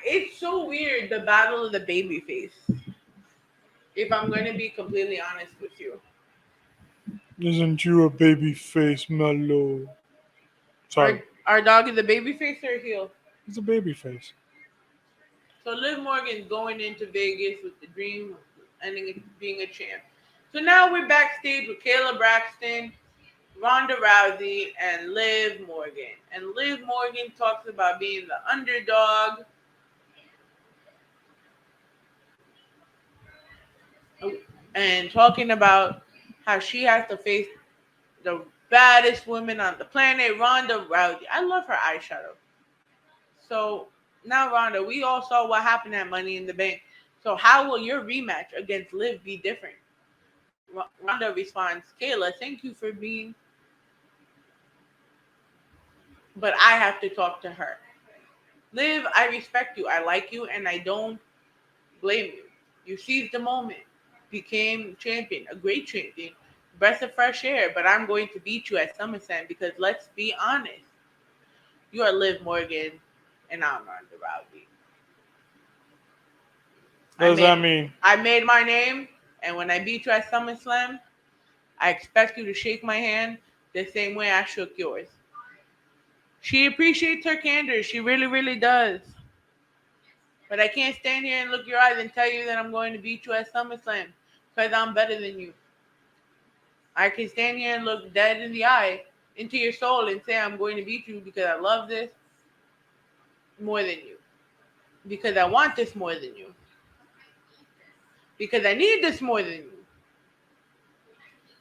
It's so weird, the battle of the baby face. If I'm going to be completely honest with you. Isn't you a baby face, Mellow? Sorry. Our dog is a baby face or a heel? He's a baby face. So Liv Morgan's going into Vegas with the dream of ending being a champ. So now we're backstage with Kayla Braxton, Ronda Rousey, and Liv Morgan. And Liv Morgan talks about being the underdog. And talking about how she has to face the baddest woman on the planet, Ronda Rousey. I love her eyeshadow. So now, Ronda, we all saw what happened at Money in the Bank. So how will your rematch against Liv be different? Ronda responds, Kayla, thank you for being... But I have to talk to her. Liv, I respect you. I like you, and I don't blame you. You seized the moment. Became champion. A great champion. Breath of fresh air. But I'm going to beat you at SummerSlam because let's be honest. You are Liv Morgan, and I'm Ronda Rousey. What does that mean? I made my name, and when I beat you at SummerSlam, I expect you to shake my hand the same way I shook yours. She appreciates her candor. She really, really does. But I can't stand here and look your eyes and tell you that I'm going to beat you at SummerSlam because I'm better than you. I can stand here and look dead in the eye into your soul and say I'm going to beat you because I love this more than you. Because I want this more than you. Because I need this more than you.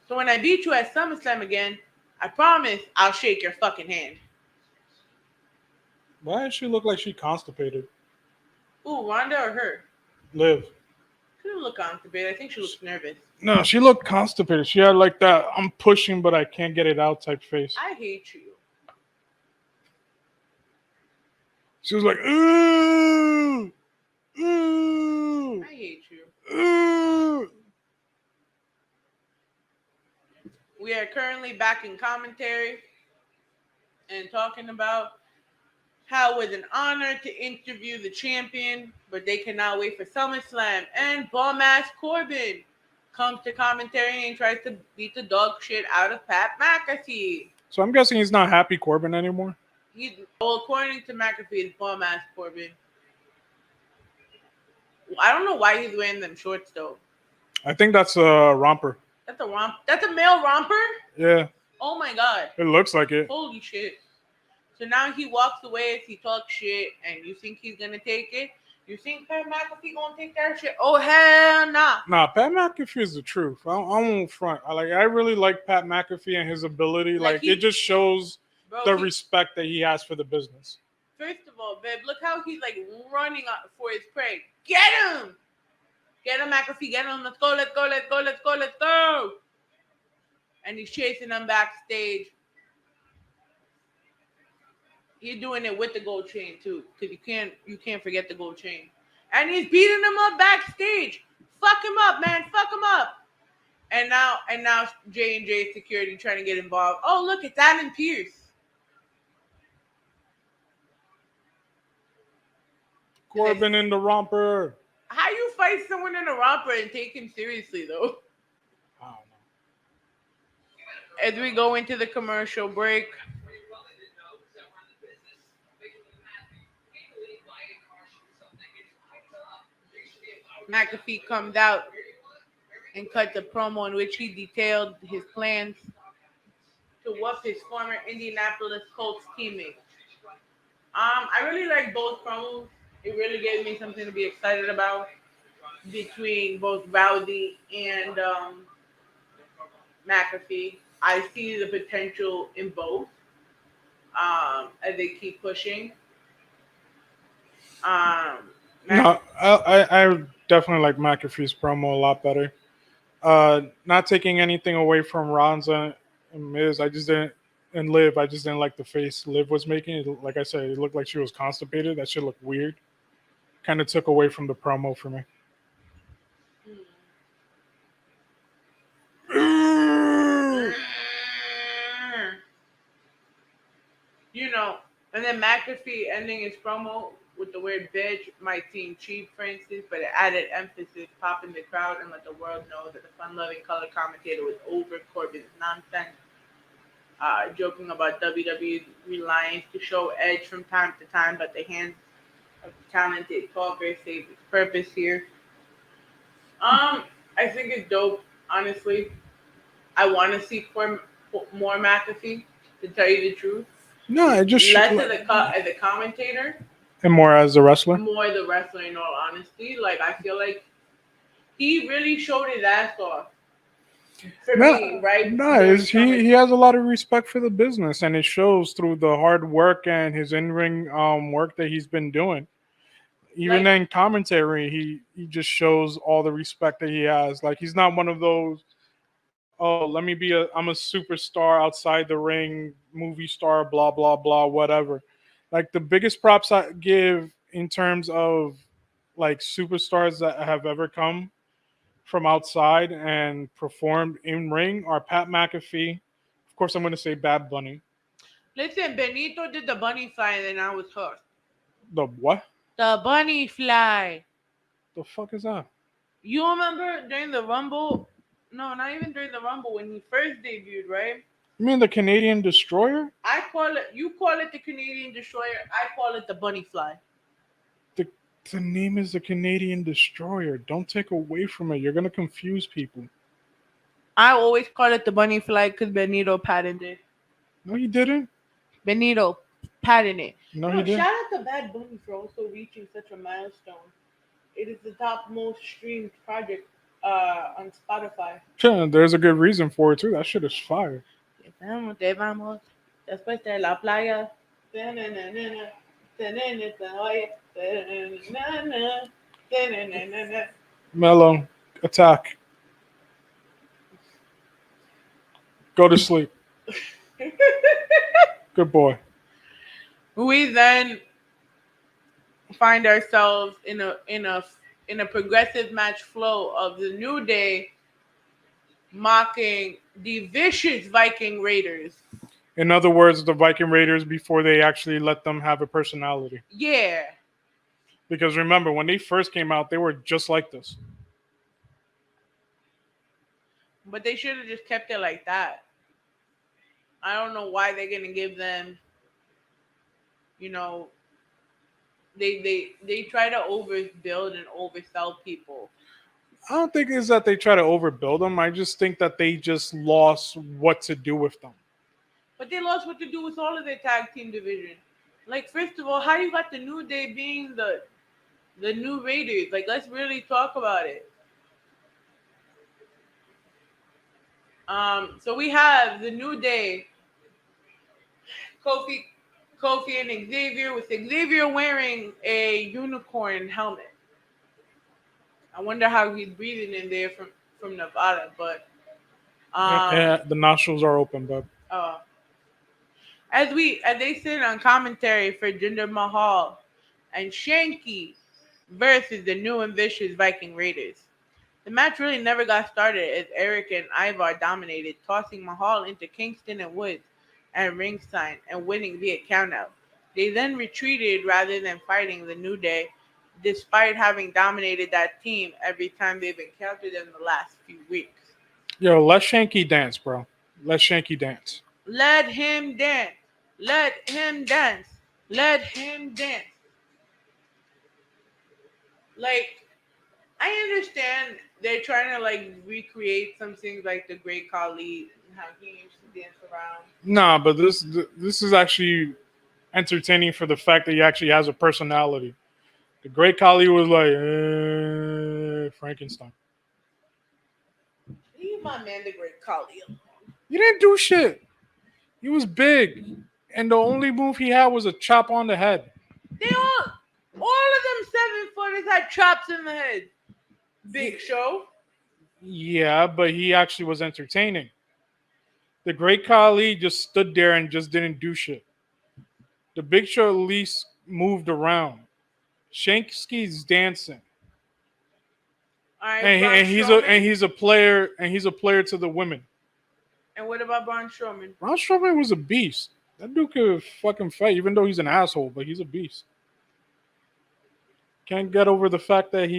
So when I beat you at SummerSlam again, I promise I'll shake your fucking hand. Why does she look like she constipated? Ooh, Ronda or her? Liv. She doesn't look constipated. I think she looks nervous. No, she looked constipated. She had like that I'm pushing but I can't get it out type face. I hate you. She was like, ooh, ooh. I hate you. Ooh. We are currently back in commentary and talking about how it was an honor to interview the champion, but they cannot wait for SummerSlam. And bum-ass Corbin comes to commentary and tries to beat the dog shit out of Pat McAfee. So I'm guessing he's not Happy Corbin anymore? According to McAfee, it's bum-ass Corbin. I don't know why he's wearing them shorts, though. I think that's a romper. That's a romp. That's a male romper? Yeah, Oh my god. it looks like it. Holy shit. So now he walks away as he talks shit, and you think he's gonna take it? You think Pat McAfee gonna take that shit? Oh hell nah. Nah, Pat McAfee is the truth. I won't front. I really like Pat McAfee and his ability. Like It just shows bro, the respect that he has for the business. First of all, babe, look how he's like running for his prey. Get him! Get him, McAfee, get him. Let's go, let's go, let's go, let's go, let's go. And he's chasing them backstage. He's doing it with the gold chain too, because you can't forget the gold chain. And he's beating him up backstage. Fuck him up, man. Fuck him up. And now J&J security trying to get involved. Oh look, it's Adam Pearce. Corbin in the romper. How you fight someone in a romper and take him seriously though? I don't know. As we go into the commercial break. McAfee comes out and cuts a promo in which he detailed his plans to whoop his former Indianapolis Colts teammate. I really like both promos. It really gave me something to be excited about between both Rousey and McAfee. I see the potential in both as they keep pushing. No, I definitely like McAfee's promo a lot better. Not taking anything away from Ronda and Miz, I just didn't, and Liv, I just didn't like the face Liv was making. Like I said, it looked like she was constipated. That shit looked weird. Kind of took away from the promo for me. You know, and then McAfee ending his promo with the word bitch might seem cheap, for instance, but it added emphasis, popping the crowd, and let the world know that the fun-loving color commentator was over Corbin's nonsense. Joking about WWE's reliance to show edge from time to time, but the hands of the talented talker saved its purpose here. I think it's dope, honestly. I want to see more McAfee, to tell you the truth. No, it just less as a commentator and more as a wrestler. More the wrestler, in all honesty. Like I feel like he really showed his ass off. For me, right? No, he has a lot of respect for the business, and it shows through the hard work and his in-ring work that he's been doing. Even in commentary, he just shows all the respect that he has. Like he's not one of those, oh, I'm a superstar outside the ring, movie star, blah blah blah, whatever. Like the biggest props I give in terms of like superstars that have ever come from outside and performed in ring are Pat McAfee. Of course, I'm going to say Bad Bunny. Listen, Benito did the bunny fly, and then I was hooked. The what? The bunny fly. The fuck is that? You remember during the Rumble? No, not even during the Rumble when he first debuted, right? You mean the Canadian Destroyer? You call it the Canadian Destroyer. I call it the bunny fly. The name is the Canadian Destroyer. Don't take away from it. You're going to confuse people. I always call it the bunny fly because Benito patented it. No, he didn't. Benito patented it. No, he didn't. Shout out to Bad Bunny for also reaching such a milestone. It is the top most streamed project on Spotify. Yeah, there's a good reason for it too. That shit is fire. Te vamos después de la playa. Mellow, attack. Go to sleep. Good boy. We then find ourselves in a progressive match flow of the New Day mocking the vicious Viking Raiders. In other words, the Viking Raiders before they actually let them have a personality. Yeah. Because remember, when they first came out, they were just like this. But they should have just kept it like that. I don't know why they're gonna give them, they try to overbuild and oversell people. I don't think it's that they try to overbuild them. I just think that they just lost what to do with them. But they lost what to do with all of their tag team division. Like, first of all, how you got the New Day being the new Raiders? Like, let's really talk about it. So we have the New Day, Kofi, Kofi and Xavier, with Xavier wearing a unicorn helmet. I wonder how he's breathing in there from Nevada, but The nostrils are open, but uh, as they sit on commentary for Jinder Mahal and Shanky versus the new ambitious Viking Raiders. The match really never got started as Eric and Ivar dominated, tossing Mahal into Kingston and Woods and ringside and winning via countout. They then retreated rather than fighting the New Day, despite having dominated that team every time they've encountered them the last few weeks. yo, let Shanky dance, bro. Let Shanky dance. Let him dance. Let him dance. Let him dance. Like, I understand they're trying to like recreate some things like the Great Khali and how he used to dance around. Nah, but this is actually entertaining for the fact that he actually has a personality. The Great Khali was like Frankenstein. Leave my man, the Great Khali. He didn't do shit. He was big, and the only move he had was a chop on the head. They all of them 7-footers had chops in the head. Big Show. Yeah, but he actually was entertaining. The Great Khali just stood there and just didn't do shit. The Big Show at least moved around. Shanksky's dancing, All right, and, Braun and he's Strowman. a player to the women. And what about Braun Strowman? Ron Strowman was a beast. That dude could fucking fight, even though he's an asshole, but he's a beast. Can't get over the fact that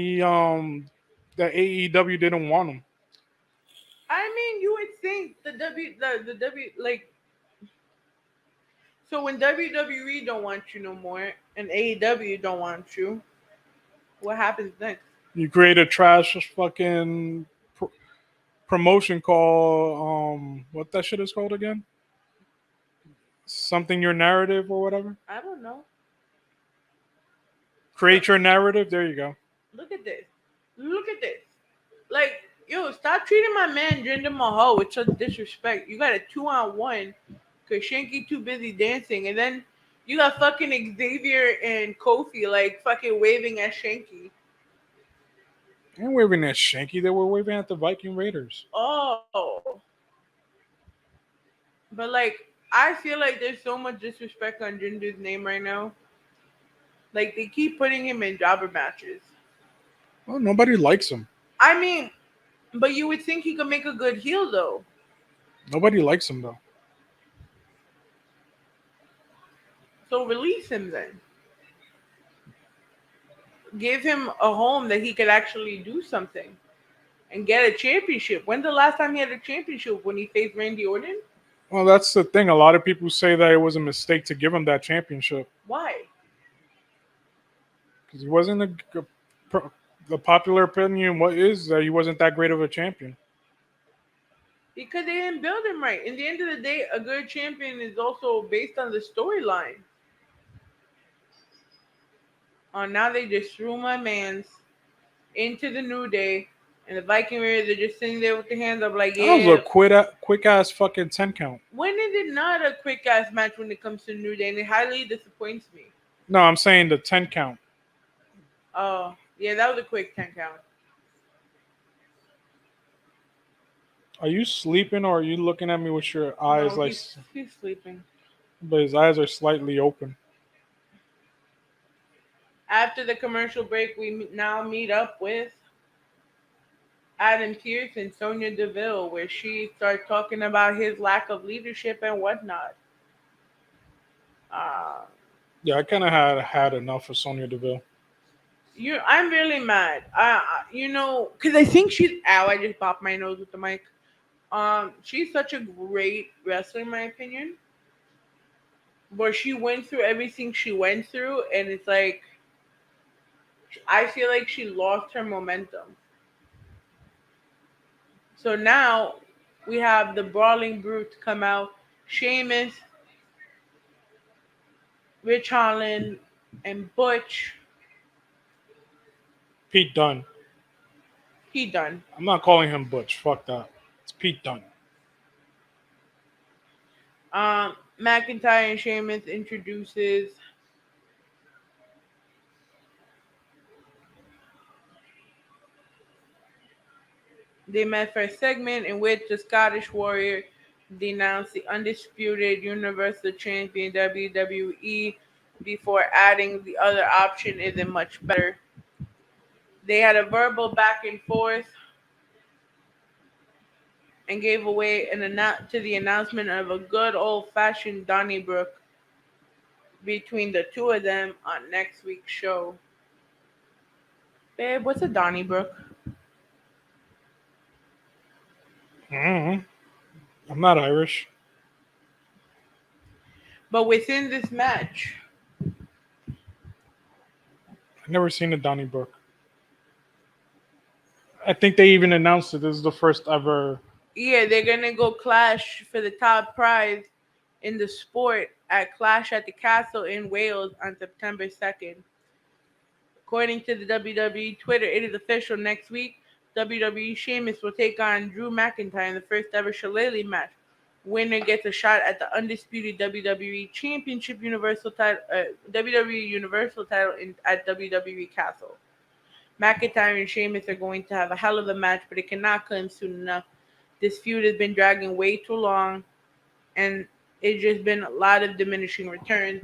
that AEW didn't want him. I mean, you would think the W like so when WWE don't want you no more and AEW don't want you, what happens next? You create a trash fucking promotion called what that shit is called again? Something your narrative or whatever. I don't know. Create your narrative. There you go. Look at this. Look at this. Like, yo, stop treating my man Jinder Mahal with such disrespect. You got a 2-on-1 because Shanky too busy dancing. And then you got fucking Xavier and Kofi like fucking waving at Shanky. They weren't waving at Shanky. They were waving at the Viking Raiders. Oh. But like, I feel like there's so much disrespect on Jinder's name right now. Like, they keep putting him in jobber matches. Well, nobody likes him. I mean, but you would think he could make a good heel though. Nobody likes him though. So release him then. Give him a home that he could actually do something and get a championship. When's the last time he had a championship? When he faced Randy Orton? Well, that's the thing. A lot of people say that it was a mistake to give him that championship Why? because he wasn't the popular opinion. What is that he wasn't that great of a champion? Because they didn't build him right. In the end of the day, a good champion is also based on the storyline. Oh, now they just threw my man's into the New Day, and the Viking Raiders are just sitting there with their hands up, like, That was a yeah. quick ass fucking 10 count. When is it not a quick ass match when it comes to New Day? And it highly disappoints me. No, I'm saying the 10 count. Oh, yeah, that was a quick 10 count. Are you sleeping or are you looking at me with your eyes No, like? he's sleeping. But his eyes are slightly open. After the commercial break, we now meet up with Adam Pearce and Sonya Deville, where she starts talking about his lack of leadership and whatnot. Uh, Yeah, I kind of had enough of Sonya Deville. I'm really mad. Because I think she's. Ow! I just popped my nose with the mic. She's such a great wrestler, in my opinion. But she went through everything she went through, and it's like I feel like she lost her momentum. So now we have the Brawling Brute come out. Sheamus, Rich Holland, and Butch. Pete Dunne. He done. I'm not calling him Butch. Fuck that. It's Pete Dunne. McIntyre and Sheamus introduces. They met for a segment in which the Scottish Warrior denounced the undisputed Universal Champion WWE before adding the other option isn't much better. They had a verbal back and forth and gave away to the announcement of a good old fashioned Donnybrook between the two of them on next week's show. Babe, what's a Donnybrook? Mm-hmm. I'm not Irish. But within this match, I've never seen a Donnybrook. I think they even announced it. This is the first ever. yeah, they're gonna go clash for the top prize in the sport at Clash at the Castle in Wales on September 2nd. According to the WWE Twitter, it is official next week. WWE Sheamus will take on Drew McIntyre in the first ever Shillelagh match. Winner gets a shot at the undisputed WWE Championship WWE Universal title at WWE Castle. McIntyre and Sheamus are going to have a hell of a match, but it cannot come soon enough. This feud has been dragging way too long, and it's just been a lot of diminishing returns.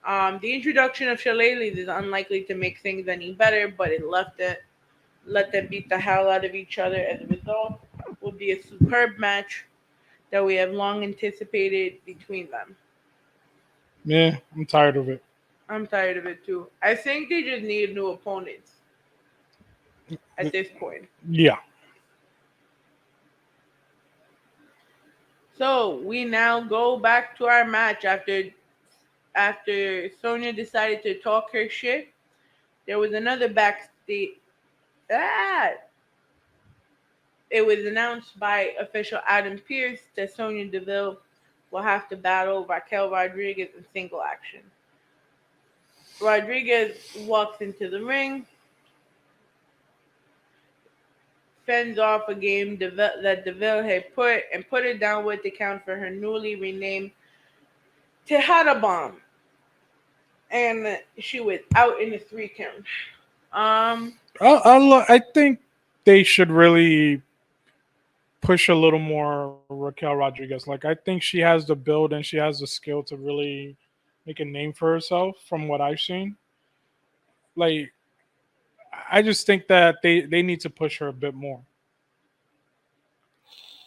The introduction of Shillelagh is unlikely to make things any better, but it let them beat the hell out of each other. As a result, will be a superb match that we have long anticipated between them. Yeah, I'm tired of it. I'm tired of it too. I think they just need new opponents at this point. Yeah. So we now go back to our match after Sonya decided to talk her shit. There was another backstage. Ah, it was announced by official Adam Pearce that Sonya Deville will have to battle Raquel Rodriguez in single action. Rodriguez walks into the ring, fends off a game that Deville had put it down with the count for her newly renamed Tejada Bomb. And she was out in the 3 count. Um, I think they should really push a little more Raquel Rodriguez. Like, I think she has the build and she has the skill to really make a name for herself from what I've seen. Like, I just think that they need to push her a bit more.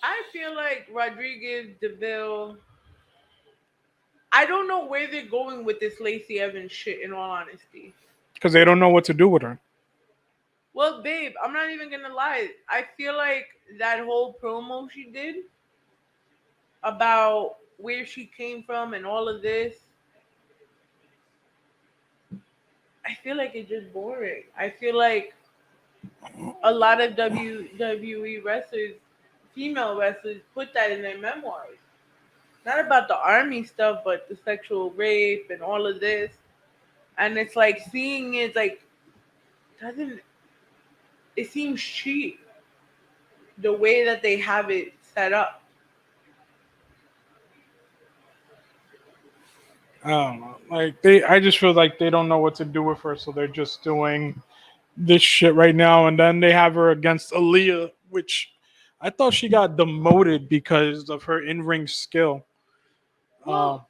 I feel like Rodriguez, Deville. I don't know where they're going with this Lacey Evans shit. In all honesty, Because they don't know what to do with her. well, babe, I'm not even gonna lie. I feel like that whole promo she did about where she came from and all of this. I feel like it's just boring. I feel like a lot of WWE wrestlers, female wrestlers, put that in their memoirs. Not about the army stuff, but the sexual rape and all of this. And it's like seeing it like doesn't it seems cheap the way that they have it set up. I don't know. Like I just feel like they don't know what to do with her, so they're just doing this shit right now. And then they have her against Aaliyah, which I thought she got demoted because of her in-ring skill. Uh, Well,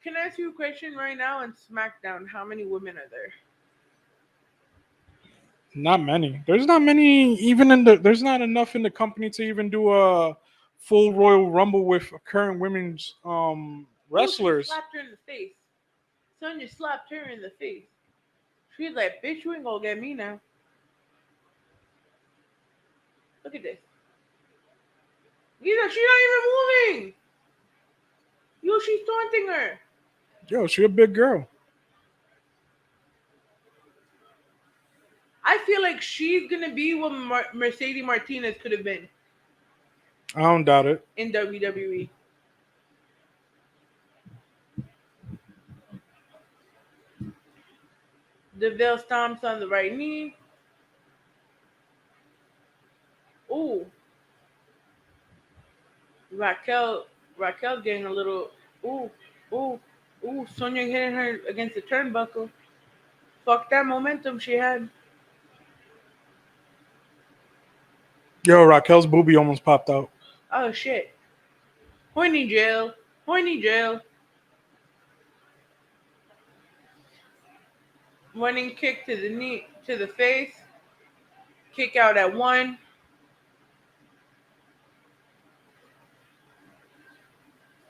can I ask you a question right now? On SmackDown, how many women are there? Not many. There's not many even in the. There's not enough in the company to even do a full Royal Rumble with current women's Yo, she wrestlers. slapped her in the face. Sonya slapped her in the face. She's like, bitch, you ain't gonna get me now. Look at this. She's not even moving. Yo, she's taunting her. Yo, she a big girl. I feel like she's gonna be what Mercedes Martinez could have been. I don't doubt it. in WWE. Deville stomps on the right knee. Ooh, Raquel. Raquel's getting a little. Ooh, ooh, ooh. Sonya hitting her against the turnbuckle. Fuck that momentum she had. Yo, Raquel's boobie almost popped out. Oh shit. Horny jail. Horny jail. Running kick to the knee, to the face. Kick out at one.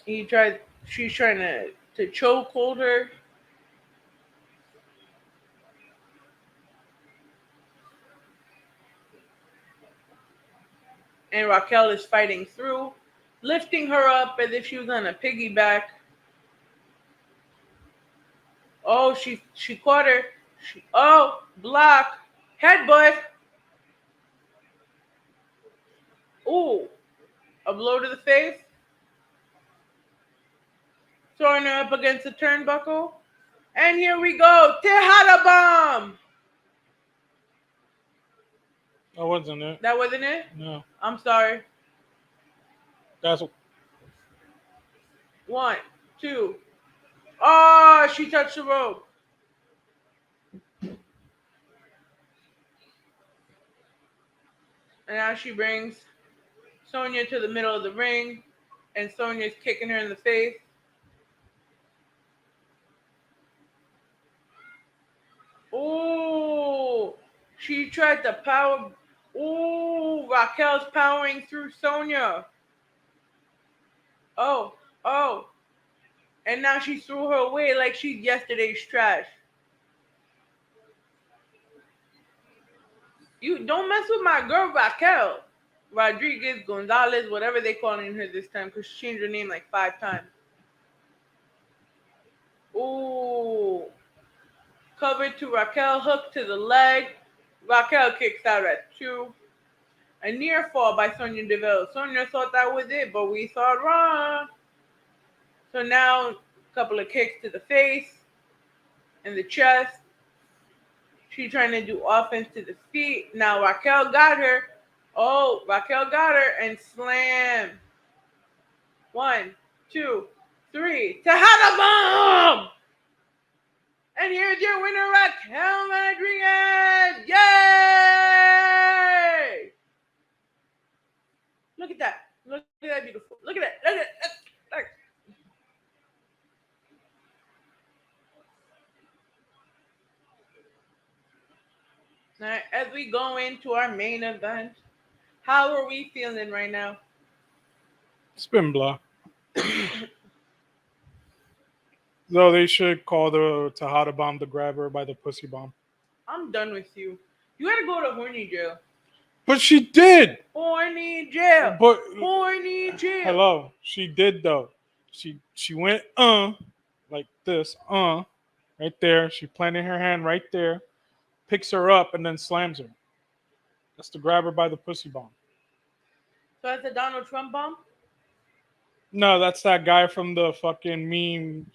He tried. She's trying to choke hold her. And Raquel is fighting through, lifting her up as if she was on a piggyback. Oh, she caught her. Block. Headbutt. Ooh, a blow to the face. Throwing her up against the turnbuckle. And here we go. Tejada bomb. That wasn't it. That wasn't it? No. I'm sorry. That's One, two. Oh, she touched the rope. And now she brings Sonya to the middle of the ring. And Sonya's kicking her in the face. Ooh, she tried to power. Ooh, Raquel's powering through Sonya. Oh, oh. And now she threw her away like she's yesterday's trash. You don't mess with my girl Raquel. Rodriguez, Gonzalez, whatever they calling her this time, because she changed her name like 5 times. Ooh. Covered to Raquel, hook to the leg. Raquel kicks out at 2. A near fall by Sonya Deville. Sonya thought that was it, but we saw it wrong. So now, a couple of kicks to the face and the chest. She's trying to do offense to the feet. Now Raquel got her. Oh, Raquel got her and slam. 1, 2, 3. Tejada bomb! And here's your winner, Raquel Rodriguez. Yay! Look at that. Look at that beautiful. Look at that. Look at that. Look. All right, as we go into our main event, how are we feeling right now? spin blah. Though they should call the Tejada bomb the grabber by the pussy bomb. I'm done with you. You gotta go to horny jail. But she did. Horny jail. But Horny jail. hello, she did though. She went like this right there. She planted her hand right there, picks her up, and then slams her. That's the grabber by the pussy bomb. So that's a Donald Trump bomb? No, that's that guy from the fucking meme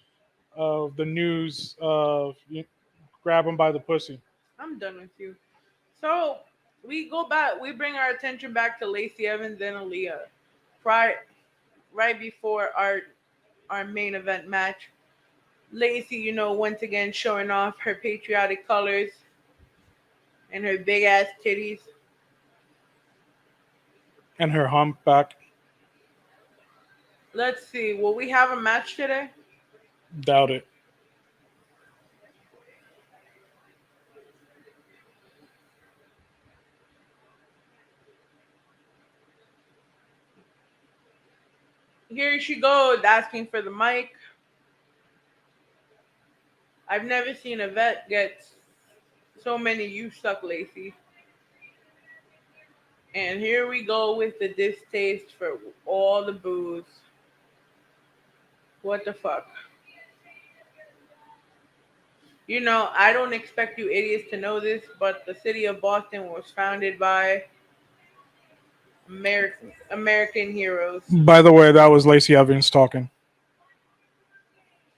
of the news of grab him by the pussy. I'm done with you. So we go back. We bring our attention back to Lacey Evans and Aaliyah, right before our main event match. Lacey, once again showing off her patriotic colors and her big ass titties. And her humpback. Let's see. Will we have a match today? Doubt it. Here she goes, asking for the mic. I've never seen a vet get so many "you suck, Lacey." And here we go with the distaste for all the booze. What the fuck? I don't expect you idiots to know this, but the city of Boston was founded by American heroes. By the way, that was Lacey Evans talking.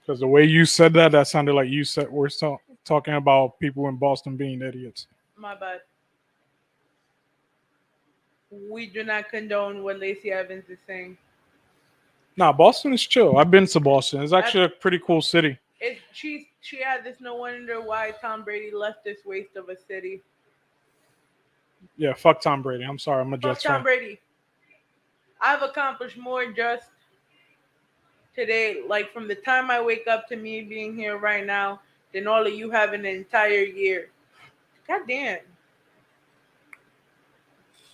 Because the way you said that, that sounded like you said we're talking about people in Boston being idiots. My bad. We do not condone what Lacey Evans is saying. Nah, Boston is chill. I've been to Boston. It's That's actually a pretty cool city. she had this. No wonder why Tom Brady left this waste of a city. Yeah, fuck Tom Brady. I'm sorry, I'm a Fuck Jets Tom fan. Brady. I've accomplished more just today, like from the time I wake up to me being here right now, than all of you have in an entire year. God damn.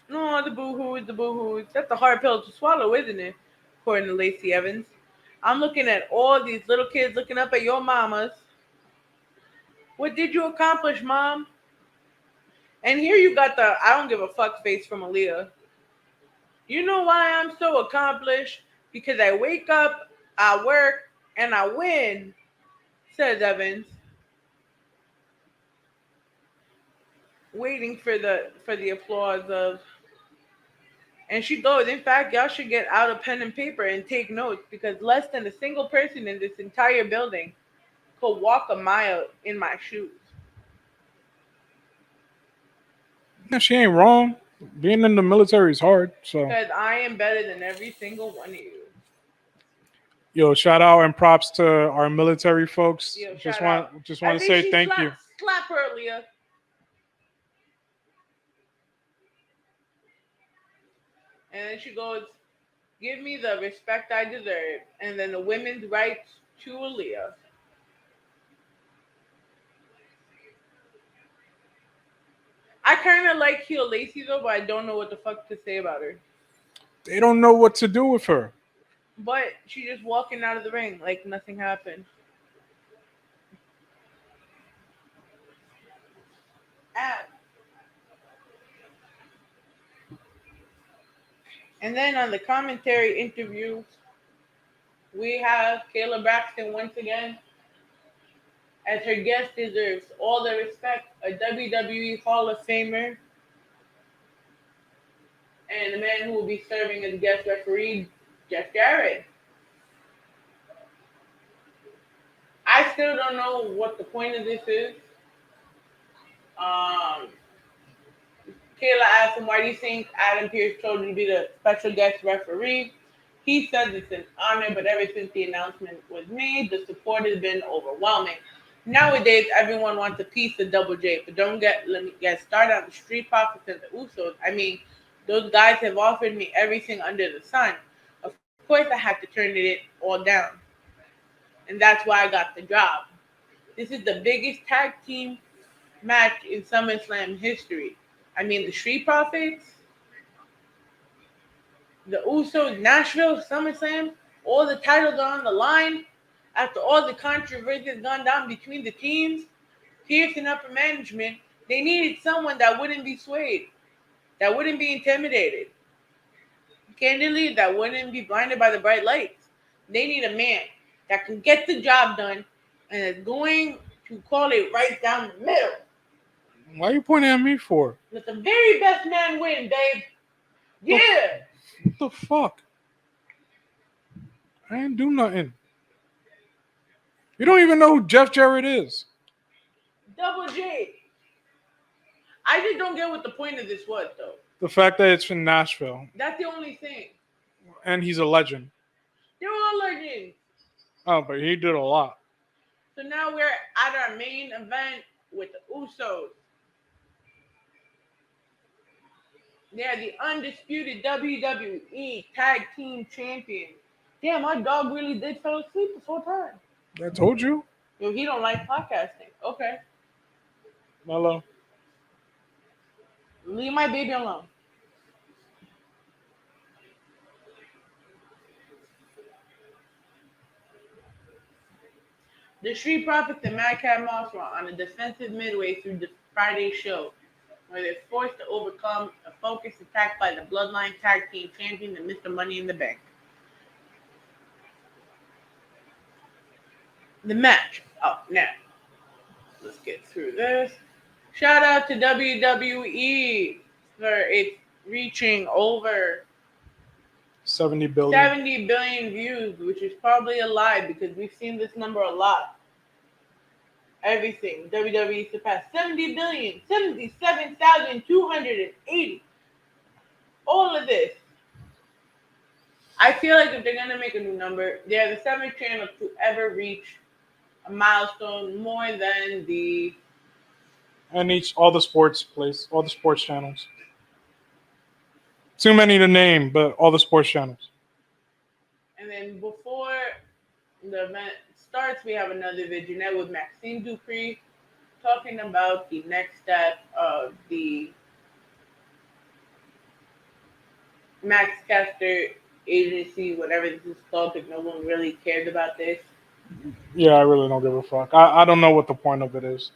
No, the boo-hoos, the boo-hoos. That's a hard pill to swallow, isn't it? According to Lacey Evans. I'm looking at all these little kids looking up at your mamas. What did you accomplish, mom? And here you got the I don't give a fuck face from Aaliyah. You know why I'm so accomplished? Because I wake up, I work, and I win, says Evans, waiting for the applause of. And she goes, in fact, y'all should get out a pen and paper and take notes because less than a single person in this entire building could walk a mile in my shoes. Yeah, she ain't wrong. Being in the military is hard. So, Because I am better than every single one of you. yo, shout out and props to our military folks. Yo, Just shout out. want just I want to think say she thank you. slap her, Leah. And then she goes, give me the respect I deserve. And then the women's rights to Aaliyah. I kind of like Heel Lacey though, but I don't know what the fuck to say about her. They don't know what to do with her. But she's just walking out of the ring like nothing happened. Ah. And then on the commentary interview, we have Kayla Braxton once again, as her guest deserves all the respect, a WWE Hall of Famer, and the man who will be serving as guest referee, Jeff Jarrett. I still don't know what the point of this is. Um, Kayla asked him, why do you think Adam Pearce told you to be the special guest referee? He says it's an honor, but ever since the announcement was made, the support has been overwhelming. Nowadays, everyone wants a piece of Double J, but let me get started on the Street Profits and the Usos. I mean, those guys have offered me everything under the sun. Of course, I had to turn it all down, and that's why I got the job. This is the biggest tag team match in SummerSlam history. I mean, the Street Profits, the Usos, Nashville, SummerSlam, all the titles are on the line. After all the controversy has gone down between the teams, Pearce and upper management, they needed someone that wouldn't be swayed, that wouldn't be intimidated. Candidly, that wouldn't be blinded by the bright lights. They need a man that can get the job done and is going to call it right down the middle. Why are you pointing at me for? Let the very best man win, babe. Yeah. What the fuck? I ain't do nothing. You don't even know who Jeff Jarrett is. Double J. I just don't get what the point of this was, though. The fact that it's from Nashville That's the only thing. and he's a legend. They're all legends. Oh, but he did a lot. So now we're at our main event with the Usos. They're the undisputed WWE Tag Team Champions. Damn, my dog really did fall asleep before time. I told you. Yo, he don't like podcasting. Okay. Hello. Leave my baby alone. The Street Profits and Madcap Moss were on a defensive midway through the Friday show, where they're forced to overcome a focused attack by the Bloodline Tag Team Champion and Mr. Money in the Bank. The match. Oh, now. Let's get through this. Shout out to WWE for its reaching over 70 billion. 70 billion views, which is probably a lie because we've seen this number a lot. Everything. WWE surpassed 70 billion, 77,280. All of this. I feel like if they're going to make a new number, they're the seventh channel to ever reach a milestone more than the... And all the sports channels. Too many to name, but all the sports channels. And then before the event starts, we have another vignette with Maxime Dupree talking about the next step of the Maxcaster agency, whatever this is called, because no one really cares about this. Yeah, I really don't give a fuck. I don't know what the point of it is.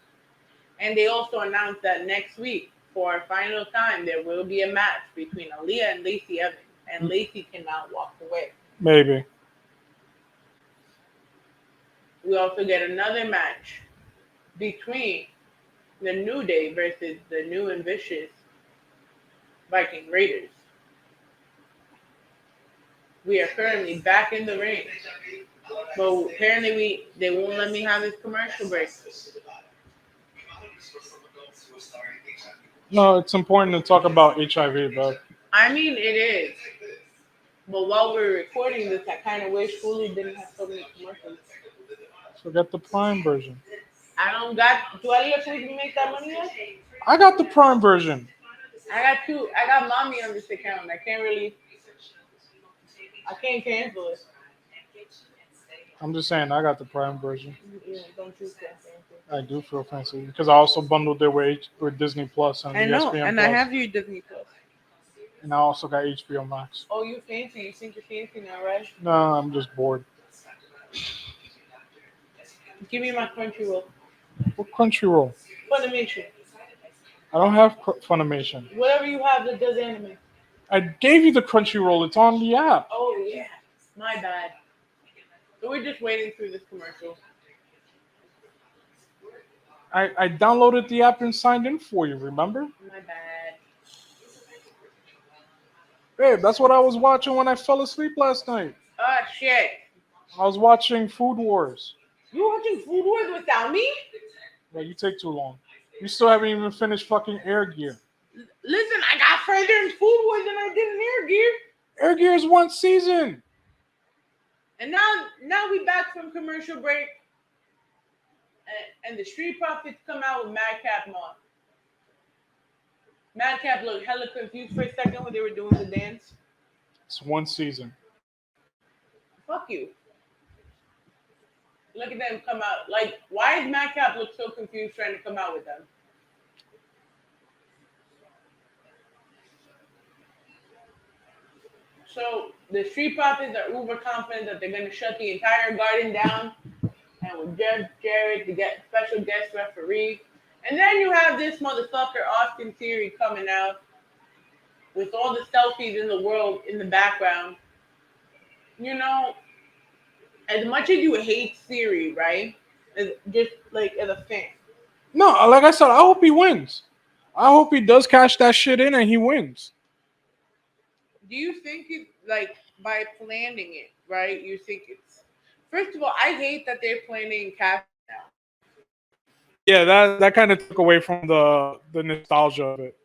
And they also announced that next week, for a final time, there will be a match between Aaliyah and Lacey Evans. And Lacey cannot walk away. Maybe. We also get another match between the New Day versus the new and vicious Viking Raiders. We are currently back in the ring. But apparently they won't let me have this commercial break. No, it's important to talk about HIV, bro. I mean, it is. But while we're recording this, I kind of wish Hulu didn't have so many commercials. Forget the Prime version. I don't got... Do I let you make that money yet? I got the Prime version. I got two. I got mommy on this account. I can't cancel it. I'm just saying, I got the Prime version. Yeah, don't you feel fancy? I do feel fancy because I also bundled it with Disney Plus and I know, ESPN and Plus. I have you Disney Plus. And I also got HBO Max. Oh, you fancy? You think you're fancy now, right? No, I'm just bored. Give me my Crunchyroll. What Crunchyroll? Funimation. I don't have Funimation. Whatever you have that does anime. I gave you the Crunchyroll. It's on the app. Oh yeah, my bad. So we're just waiting through this commercial. I downloaded the app and signed in for you, remember? My bad. Babe, that's what I was watching when I fell asleep last night. Oh shit. I was watching Food Wars. You watching Food Wars without me? Yeah, you take too long. You still haven't even finished fucking Air Gear. Listen, I got further in Food Wars than I did in Air Gear. Air Gear is one season. And now we back from commercial break. And the Street Profits come out with Madcap Moss. Madcap looked hella confused for a second when they were doing the dance. It's one season. Fuck you. Look at them come out. Like, why is Madcap look so confused trying to come out with them? So the Street Profits are uber confident that they're going to shut the entire garden down, and with Jeff Jarrett to get special guest referee. And then you have this motherfucker Austin Theory coming out with all the selfies in the world in the background. You know, as much as you hate Theory, right? Just like as a fan. No, like I said, I hope he wins. I hope he does cash that shit in and he wins. Do you think it, like, by planning it, right? You think it's... First of all, I hate that they're planning cash now. Yeah, that kind of took away from the nostalgia of it.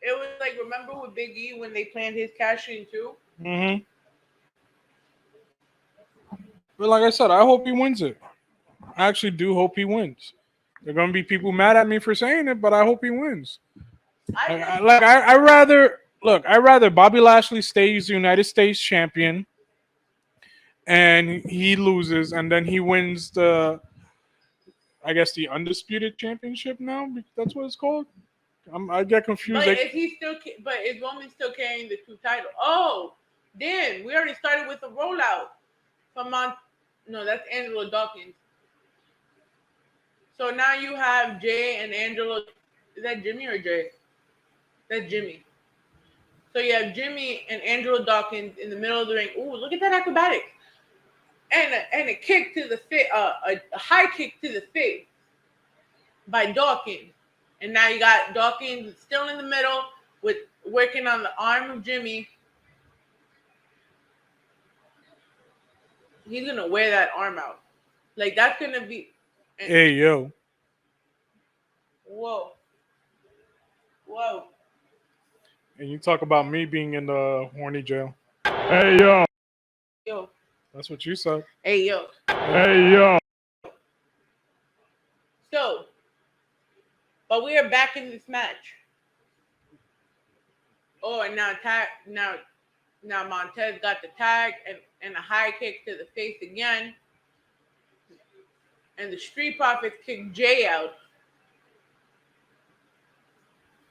It was like, remember with Big E when they planned his cash in too? Mm-hmm. But like I said, I hope he wins it. I actually do hope he wins. There are going to be people mad at me for saying it, but I hope he wins. I'd rather Bobby Lashley stays the United States champion and he loses and then he wins the undisputed championship now. That's what it's called. I get confused. But is Roman still carrying the two titles? Oh, damn! We already started with the rollout from No, that's Angelo Dawkins. So now you have Jay and Angelo. Is that Jimmy or Jay? That's Jimmy. So you have Jimmy and Angelo Dawkins in the middle of the ring. Ooh, look at that acrobatics! And a kick to the face, a high kick to the face by Dawkins. And now you got Dawkins still in the middle with working on the arm of Jimmy. He's gonna wear that arm out. Like that's gonna be. Hey yo. Whoa. Whoa. And you talk about me being in the horny jail. Hey yo. Yo. That's what you said. Hey yo. Hey yo. So, but we are back in this match. Oh, and now Montez got the tag and a high kick to the face again. And the Street Profits kick Jay out.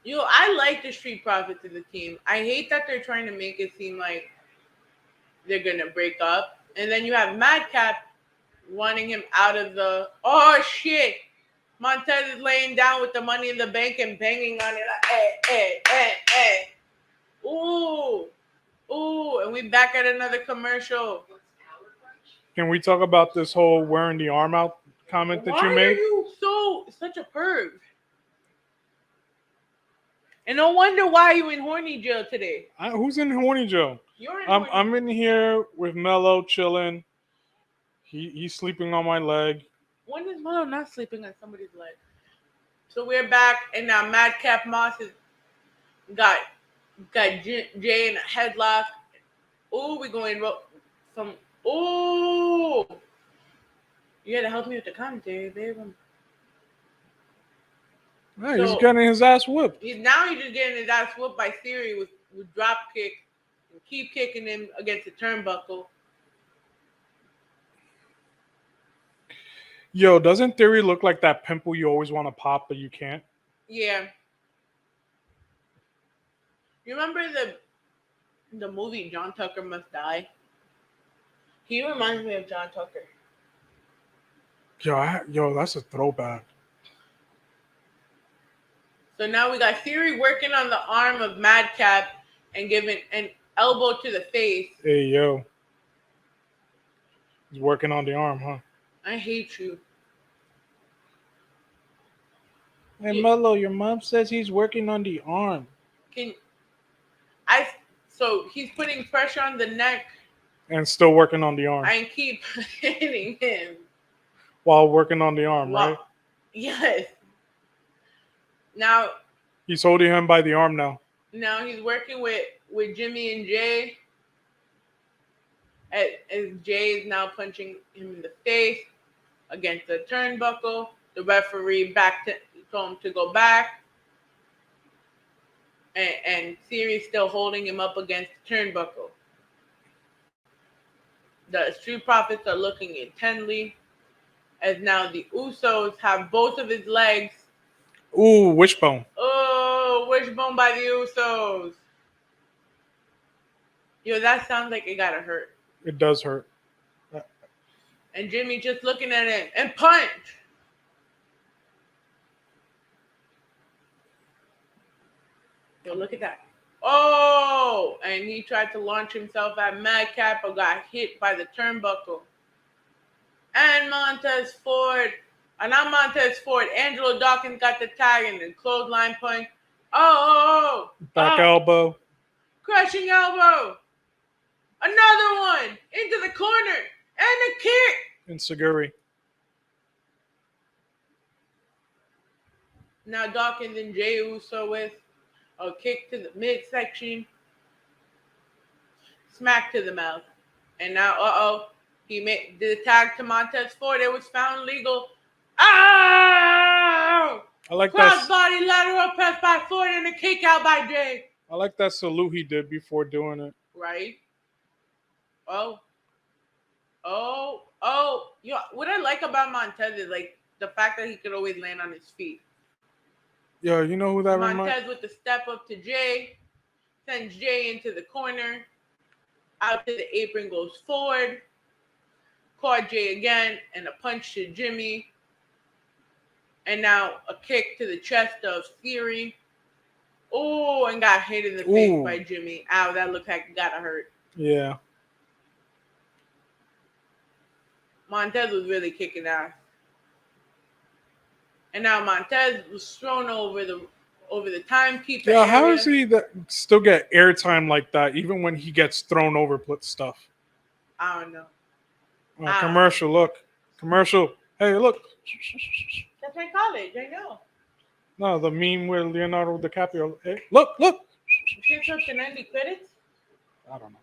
I like the Street Profits in the team. I hate that they're trying to make it seem like they're gonna break up. And then you have Madcap wanting him out of the. Oh shit! Montez is laying down with the Money in the Bank and banging on it. Ooh, ooh, and we back at another commercial. Can we talk about this whole wearing the arm out comment that you Why made? are you such a perv? And no wonder why you in horny jail today. Who's in horny jail? You're in I'm in here with Mello chilling. He's sleeping on my leg. When is Melo not sleeping on somebody's leg? So we're back, and now Madcap Moss has got Jay in a headlock. Ooh, we're going some. Ooh, you had to help me with the commentary, babe. Hey, he's getting his ass whipped. Now he's just getting his ass whooped by Theory with drop kick and keep kicking him against the turnbuckle. Yo, doesn't Theory look like that pimple you always want to pop but you can't? Yeah. You remember the movie John Tucker Must Die? He reminds me of John Tucker. Yo, that's a throwback. So now we got Theory working on the arm of Madcap and giving an elbow to the face. Hey, yo. He's working on the arm, huh? I hate you. Hey, Mello, your mom says he's working on the arm. So he's putting pressure on the neck. And still working on the arm. I keep hitting him. While working on the arm, right? Yes. Now he's holding him by the arm now. Now he's working with Jimmy and Jay. As Jay is now punching him in the face against the turnbuckle. The referee told him to go back. And Theory's still holding him up against the turnbuckle. The Street Profits are looking intently. As now the Usos have both of his legs. Ooh, wishbone. Oh, wishbone by the Usos. Yo, that sounds like it gotta hurt. It does hurt. And Jimmy just looking at him and punch. Yo, look at that. Oh, and he tried to launch himself at Madcap but got hit by the turnbuckle. And Montez Ford. Not Montez Ford. Angelo Dawkins got the tag and the clothesline punch. Back elbow. Crushing elbow. Another one. Into the corner. And a kick. And Seguri. Now Dawkins and Jey Uso with a kick to the midsection. Smack to the mouth. And now, he made the tag to Montez Ford. It was found legal. Oh! I like Crossbody lateral press by Ford and a kick out by Jay. I like that salute he did before doing it. Right? Oh. Yo, what I like about Montez is like the fact that he could always land on his feet. Yo, you know who that reminds? Montez with the step up to Jay. Sends Jay into the corner. Out to the apron goes Ford. Caught Jay again and a punch to Jimmy. And now a kick to the chest of Theory. Oh, and got hit in the face by Jimmy. Ow, that looked like it gotta hurt. Yeah. Montez was really kicking ass. And now Montez was thrown over over the timekeeper. Yeah, how area. does he still get airtime like that, even when he gets thrown over stuff? I don't know. Commercial, look. Commercial. Hey, look. That's my college. I know. No, the meme with Leonardo DiCaprio. Hey, look. Shit's up to 90 credits. I don't know.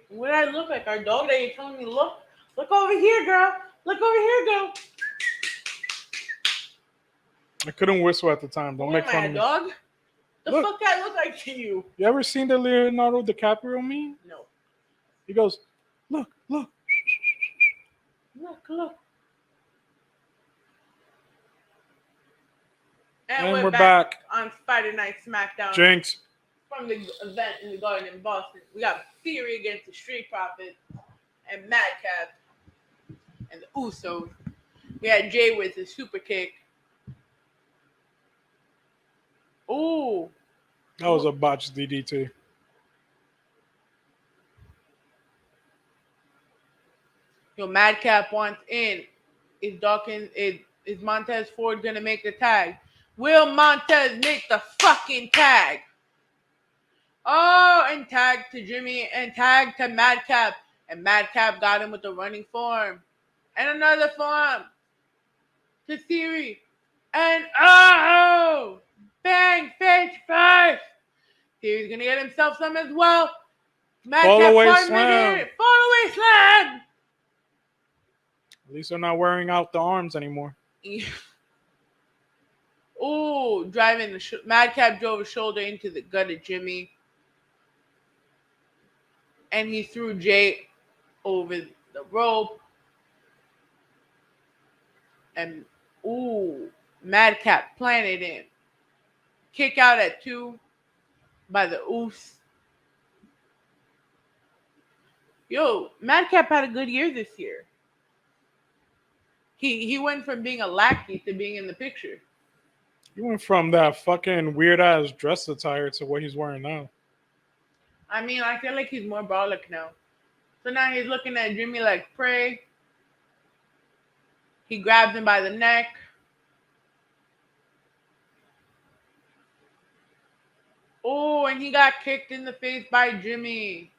What do I look like? Our dog that you're telling me, look over here, girl. Look over here, girl. I couldn't whistle at the time. Don't make fun of me. Dog? The Look. fuck I look like to you? You ever seen the Leonardo DiCaprio meme? No. He goes, look. Look. And we're back on Friday Night SmackDown. Jinx. From the event in the Garden in Boston. We got Theory against the Street Profits and Madcap and the Usos. We had Jay with the super kick. Ooh. That was a botched DDT. Yo, Madcap wants in. Is Montez Ford gonna make the tag? Will Montez make the fucking tag? Oh, and tag to Jimmy and tag to Madcap. And Madcap got him with the running form. And another form to Theory. And bang, face first. Theory's gonna get himself some as well. Madcap Slam. Fall away slam. At least they're not wearing out the arms anymore. Ooh, driving Madcap drove his shoulder into the gut of Jimmy. And he threw Jay over the rope. And Madcap planted him. Kick out at 2 by the Usos. Yo, Madcap had a good year this year. He went from being a lackey to being in the picture. He went from that fucking weird ass dress attire to what he's wearing now. I mean, I feel like he's more brolic now. So now he's looking at Jimmy like prey. He grabs him by the neck. Oh, and he got kicked in the face by Jimmy.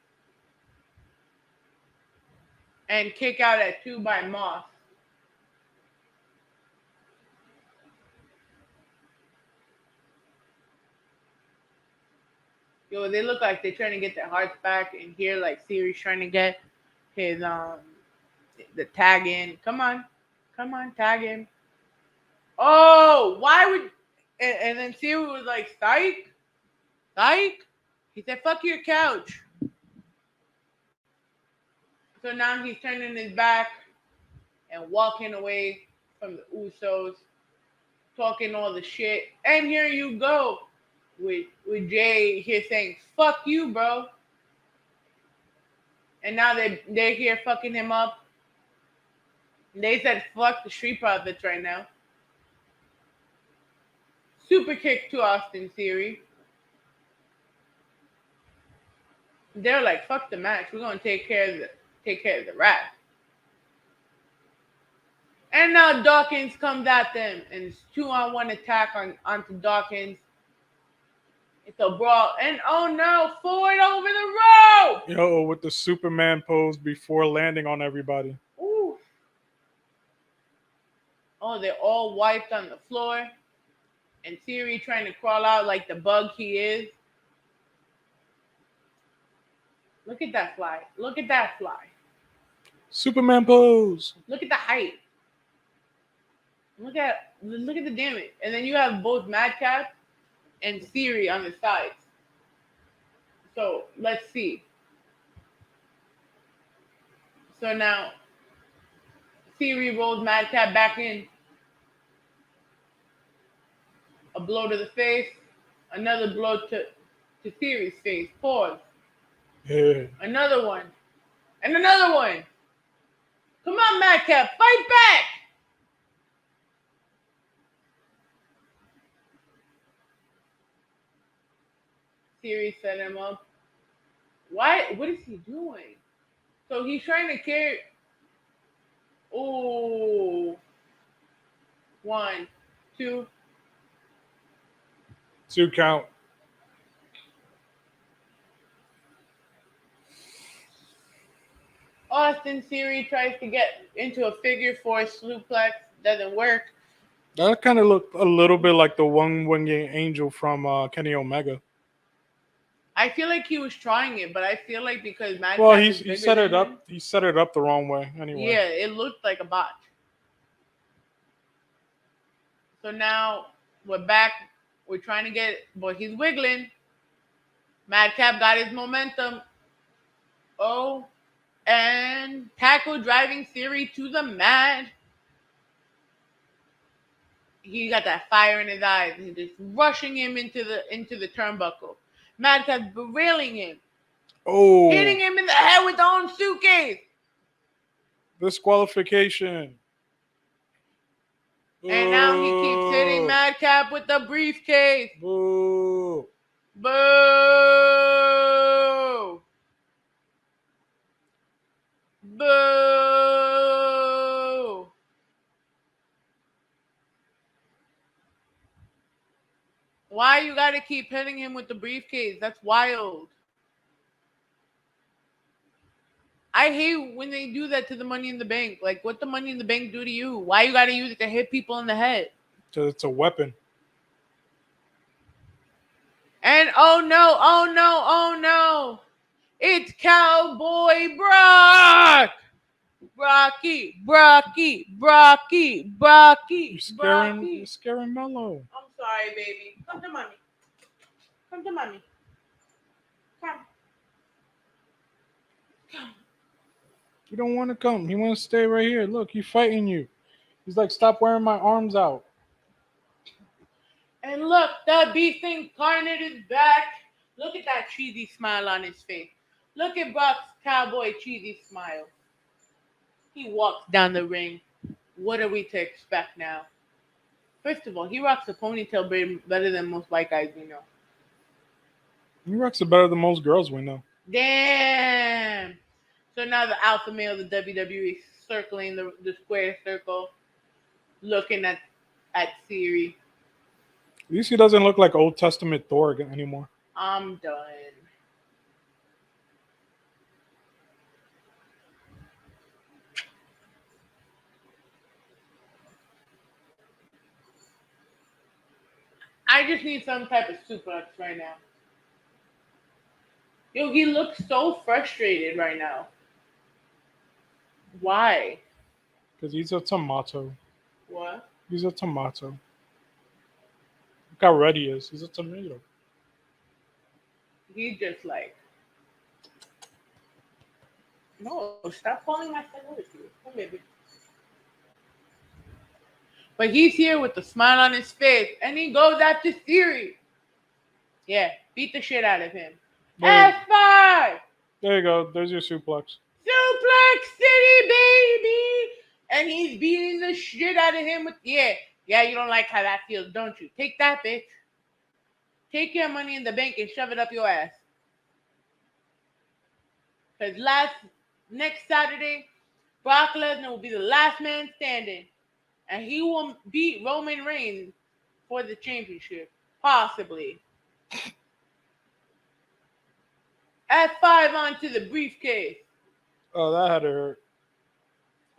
And kick out at 2 by Moss. Yo, they look like they're trying to get their hearts back. And here, like, Theory's trying to get his, the tag in. Come on, tag him. Oh, why would... And then Theory was like, psych? He said, fuck your couch. So now he's turning his back and walking away from the Usos, talking all the shit. And here you go with Jay here saying, fuck you, bro. And now they're here fucking him up. They said, fuck the Street Profits right now. Super kick to Austin Theory. They're like, fuck the match. We're gonna take care of the rap. And now Dawkins comes at them, and it's 2-on-1 attack onto Dawkins. It's a brawl, and oh no, Ford over the rope! Yo, with the Superman pose before landing on everybody. Ooh. Oh, they're all wiped on the floor. And Theory trying to crawl out like the bug he is. Look at that fly. Superman pose. Look at the height. Look at the damage. And then you have both Madcap and Theory on the sides. So let's see. So now Theory rolls Madcap back in. A blow to the face. Another blow to Theory's face. Pause. Yeah. Another one. And another one. Come on, Madcap. Fight back. Theory set him up. Why? What is he doing? So he's trying to carry. Oh. 1, 2. 2 count. Austin Theory tries to get into a figure four suplex. Doesn't work. That kind of looked a little bit like the one winged angel from Kenny Omega. I feel like he was trying it, but I feel like because Well, Madcap is he bigger set than it him, up. He set it up the wrong way. Anyway. yeah, it looked like a botch. So now we're back. We're trying to get, but he's wiggling. Madcap got his momentum. Oh, and tackle driving Theory to the mat. He got that fire in his eyes. He's just rushing him into the turnbuckle. Madcap's berailing him, hitting Oh, him in the head with the own suitcase. disqualification. And now he keeps hitting Madcap with the briefcase. Boo. Boo! Boo! Why you gotta keep hitting him with the briefcase? That's wild. I hate when they do that to the Money in the Bank. Like, what the Money in the Bank do to you? Why you gotta use it to hit people in the head? It's a weapon. And oh no, oh no, oh no. It's Cowboy Brock! Brocky, Brocky, Brocky, Brocky, Brocky. You're scaring Mello. I'm sorry, baby. Come to mommy. Come to mommy. Come. Come. He don't want to come. He wants to stay right here. Look, he's fighting you. He's like, stop wearing my arms out. And look, the Beast Incarnate is back. Look at that cheesy smile on his face. Look at Brock's cowboy cheesy smile. He walks down the ring. What are we to expect now? First of all, he rocks a ponytail better than most white guys we know. He rocks it better than most girls we know. Damn. So now the alpha male of the WWE is circling the square circle, looking at Theory. At least he doesn't look like Old Testament Thor anymore. I'm done. I just need some type of suplex right now. Yo, he looks so frustrated right now. Why? Because he's a tomato. What? He's a tomato. Look how red he is. He's a tomato. He's just like, no, stop calling my son over to you. Come, baby. But he's here with a smile on his face, and he goes after Theory. Yeah, beat the shit out of him. F5! There you go. There's your suplex. Suplex City, baby! And he's beating the shit out of him with, yeah, you don't like how that feels, don't you? Take that, bitch. Take your Money in the Bank and shove it up your ass. Because next Saturday, Brock Lesnar will be the last man standing. And he will beat Roman Reigns for the championship. Possibly. F5 onto the briefcase. Oh, that had to hurt.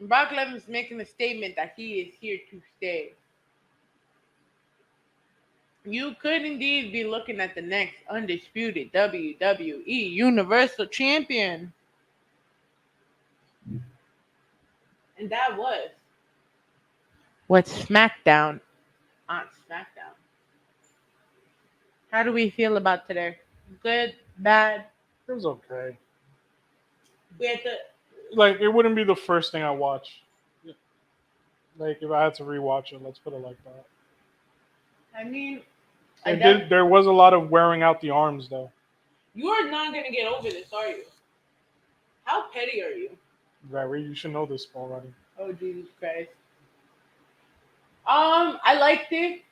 Brock Lesnar's making a statement that he is here to stay. You could indeed be looking at the next undisputed WWE Universal Champion. And that was what's SmackDown on SmackDown. How do we feel about today? Good? Bad? It was okay. We had to... Like, it wouldn't be the first thing I watch. Like, if I had to rewatch it, let's put it like that. I mean... There was a lot of wearing out the arms, though. You are not going to get over this, are you? How petty are you? Right, you should know this already. Oh, Jesus Christ. I liked it.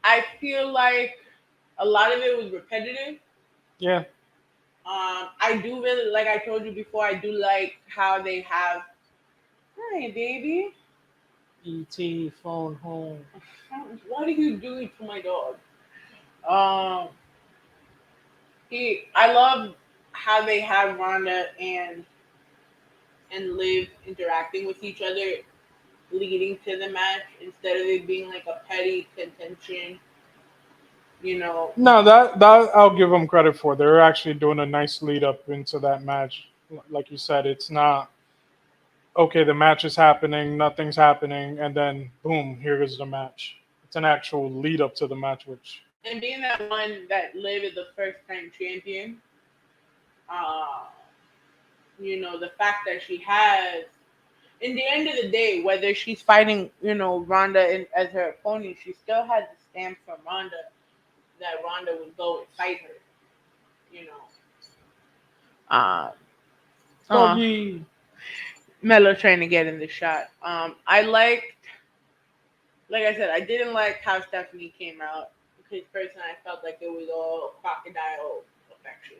I feel like a lot of it was repetitive. Yeah. I do really, like I told you before, I do like how they have, hi, baby. E.T. phone home. What are you doing to my dog? Um, I love how they have Ronda and Liv interacting with each other, leading to the match instead of it being like a petty contention. You know, No, that I'll give them credit for. They're actually doing a nice lead up into that match. Like you said, it's not okay. The match is happening, nothing's happening, and then boom, here is the match. It's an actual lead up to the match, which and being that one that Liv is the first time champion, uh, the fact that she has, in the end of the day, whether she's fighting, Ronda as her opponent, she still has the stamp from Ronda that Ronda would go and fight her. You know, uh, uh, Doggy. Melo trying to get in the shot. I liked, like I said, I didn't like how Stephanie came out because personally, I felt like it was all crocodile affection.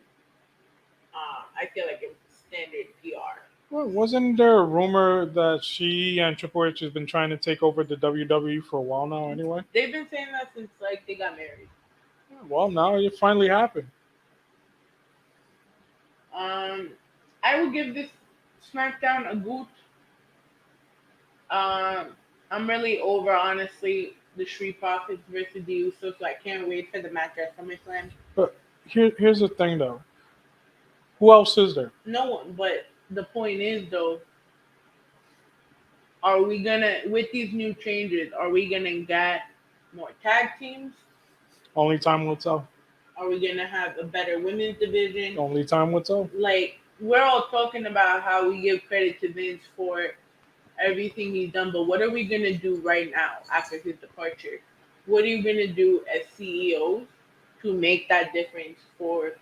I feel like it was standard PR. Well, wasn't there a rumor that she and Triple H has been trying to take over the WWE for a while now? Anyway, They've been saying that since like they got married. well, now it finally happened. Um, I would give this SmackDown a good. I'm really over honestly the Street Profits versus the Usos, so I can't wait for the match at SummerSlam. But here's the thing, though. Who else is there? No one, but the point is though, are we gonna with these new changes? Are we gonna get more tag teams? Only time will tell. Are we gonna have a better women's division? Only time will tell. Like we're all talking about how we give credit to Vince for everything he's done, but what are we gonna do right now after his departure? What are you gonna do as CEOs to make that difference for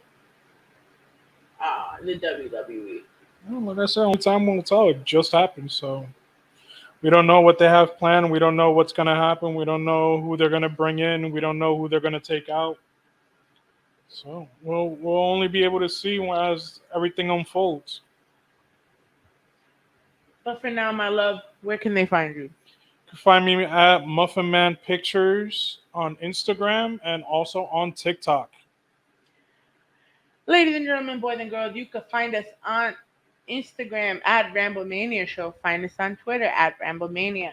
the WWE? Well, like I said, only time will tell. It just happened, so we don't know what they have planned. We don't know what's gonna happen. We don't know who they're gonna bring in. We don't know who they're gonna take out. So we'll only be able to see as everything unfolds. But for now, my love, where can they find you? You can find me at Muffinman Pictures on Instagram and also on TikTok. Ladies and gentlemen, boys and girls, you can find us on Instagram at Ramblemania Show. Find us on Twitter at Ramblemania.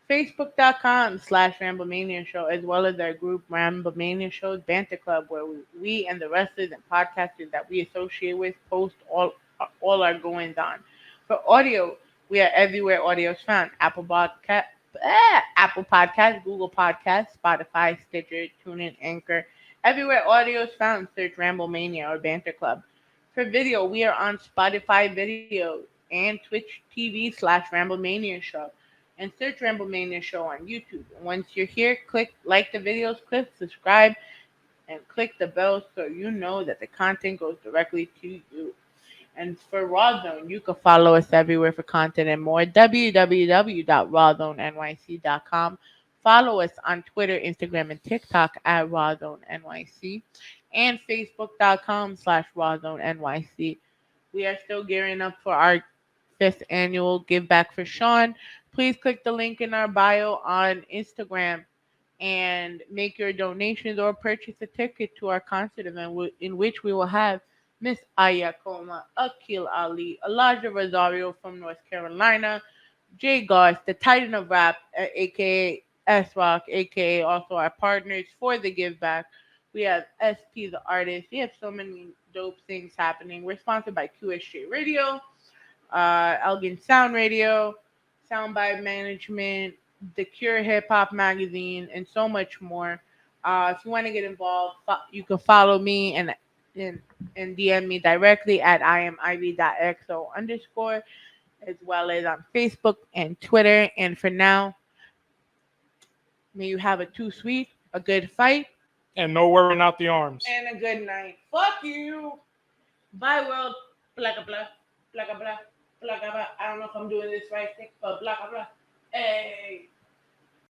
Facebook.com/Ramblemania Show, as well as our group Ramblemania Show's Banter Club, where we and the wrestlers and podcasters that we associate with post all our goings on. For audio, we are everywhere audio is found. Apple Podcast, Google Podcast, Spotify, Stitcher, TuneIn, Anchor. Everywhere audio is found, search Ramblemania or Banter Club. For video, we are on Spotify Video and Twitch TV/Ramblemania Show. And search Ramblemania Show on YouTube. And once you're here, click like the videos, click subscribe, and click the bell so you know that the content goes directly to you. And for Rawrrzone, you can follow us everywhere for content and more. www.rawrzonenyc.com. Follow us on Twitter, Instagram, and TikTok at RawrzoneNYC and Facebook.com/RawrzoneNYC. We are still gearing up for our 5th annual Give Back for Sean. Please click the link in our bio on Instagram and make your donations or purchase a ticket to our concert event in which we will have Miss Aya Koma, Akil Ali, Elijah Rosario from North Carolina, Jay Goss, the Titan of Rap, aka S Rock, aka also our partners for the Give Back. We have SP the artist. We have so many dope things happening. We're sponsored by QSJ Radio, Elgin Sound Radio, Soundbite Management, The Cure Hip Hop Magazine, and so much more. If you want to get involved, you can follow me and, and DM me directly at IamIvy.xo_, as well as on Facebook and Twitter. And for now, may you have a too sweet, a good fight, And no worrying out the arms. and a good night. Fuck you. Bye, world. Blah, blah, blah, blah, blah, blah, blah. I don't know if I'm doing this right, but blah, blah, blah. Hey.